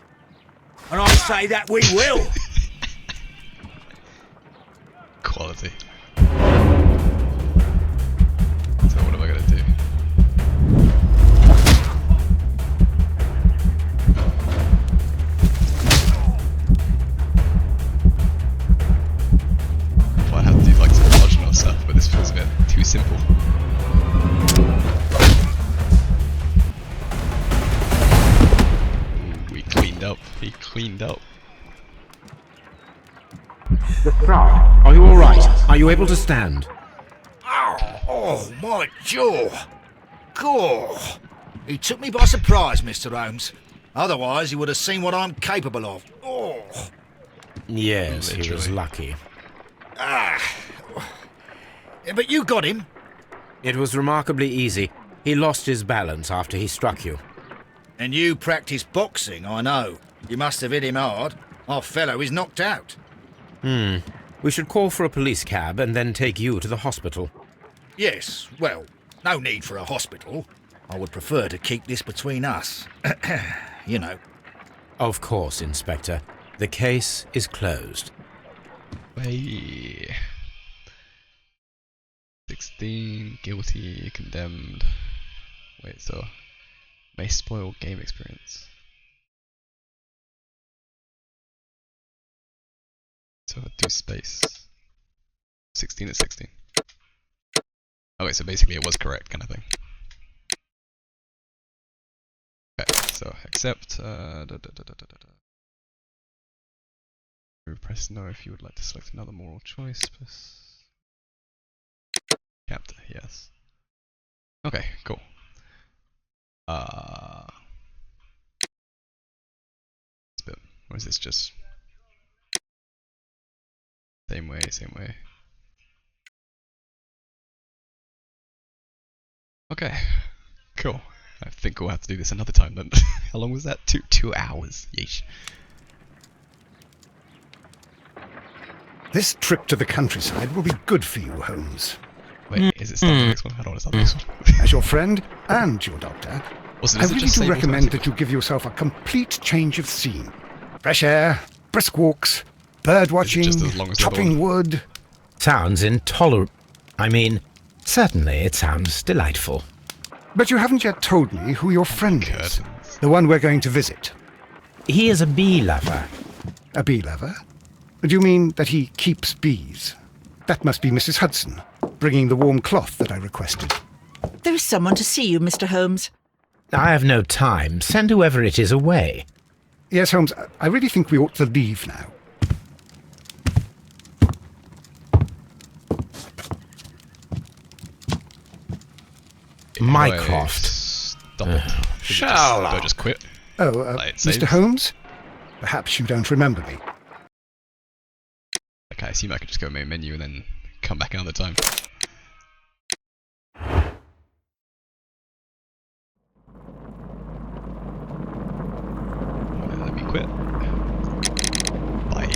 And I say that we will. Quality. So what am I gonna do? Lestrade, are you all right? Are you able to stand? Oh, my jaw! Gore! He took me by surprise, Mr. Holmes. Otherwise, he would have seen what I'm capable of. Oh! Yes, he was Literally. lucky. Ah! But you got him. It was remarkably easy. He lost his balance after he struck you. And you practice boxing, I know. You must have hit him hard. Our fellow is knocked out. We should call for a police cab and then take you to the hospital. Yes, well, no need for a hospital. I would prefer to keep this between us. You know. Of course, Inspector. The case is closed. Hey. 16, guilty, condemned. Wait, so may spoil game experience. So do space. 16 is 16. Okay, so basically it was correct, kind of thing. Okay, so accept. Press no if you would like to select another moral choice. Captain, yes. Okay, cool. Spit. Or is this just same way, same way? Okay, cool. I think we'll have to do this another time then. How long was that? 2 hours. Yeesh. This trip to the countryside will be good for you, Holmes. Wait, is it starting the next one? I don't want to start the next one. As your friend and your doctor, Also, I does it really just do save recommend automatically? that you give yourself a complete change of scene. Fresh air, brisk walks, bird watching, just as long as the other chopping wood. Sounds intolerable. I mean, certainly it sounds delightful. But you haven't yet told me who your friend is. Curtains. The one we're going to visit. He is a bee lover. A bee lover? Do you mean that he keeps bees? That must be Mrs. Hudson, bringing the warm cloth that I requested. There is someone to see you, Mr. Holmes. I have no time. Send whoever it is away. Yes, Holmes, I really think we ought to leave now. Mycroft. Stop it. Sherlock. Do I just quit? Oh, Like it Mr. saves? Holmes? Perhaps you don't remember me. Okay, I assume I could just go main menu and then come back another time. Let me quit. Bye.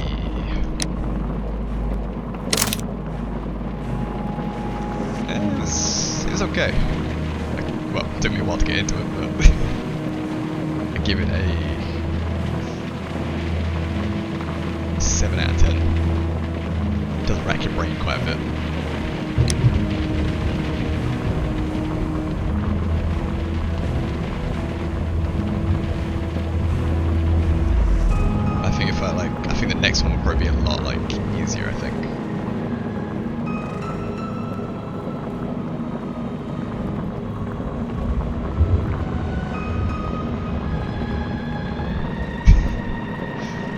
It was okay. Well, it took me a while to get into it, but I give it a 7 out of 10. It does rack your brain quite a bit. I think the next one will probably be a lot easier, I think.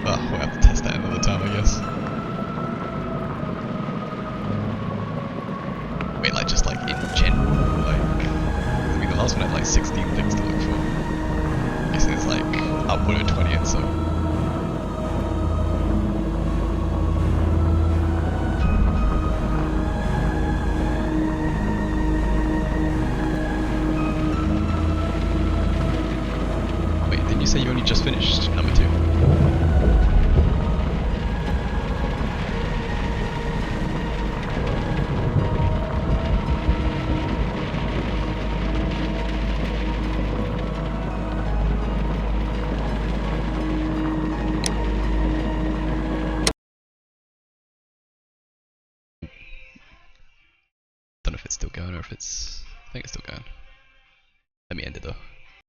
Oh, we'll have to test that another time, I guess. Wait, just in general, I mean the last one had 16 things to look for. I guess it's upward of 20 and so. You say you only just finished number 2? Don't know if it's still going or if it's... I think it's still going. Let me end it though.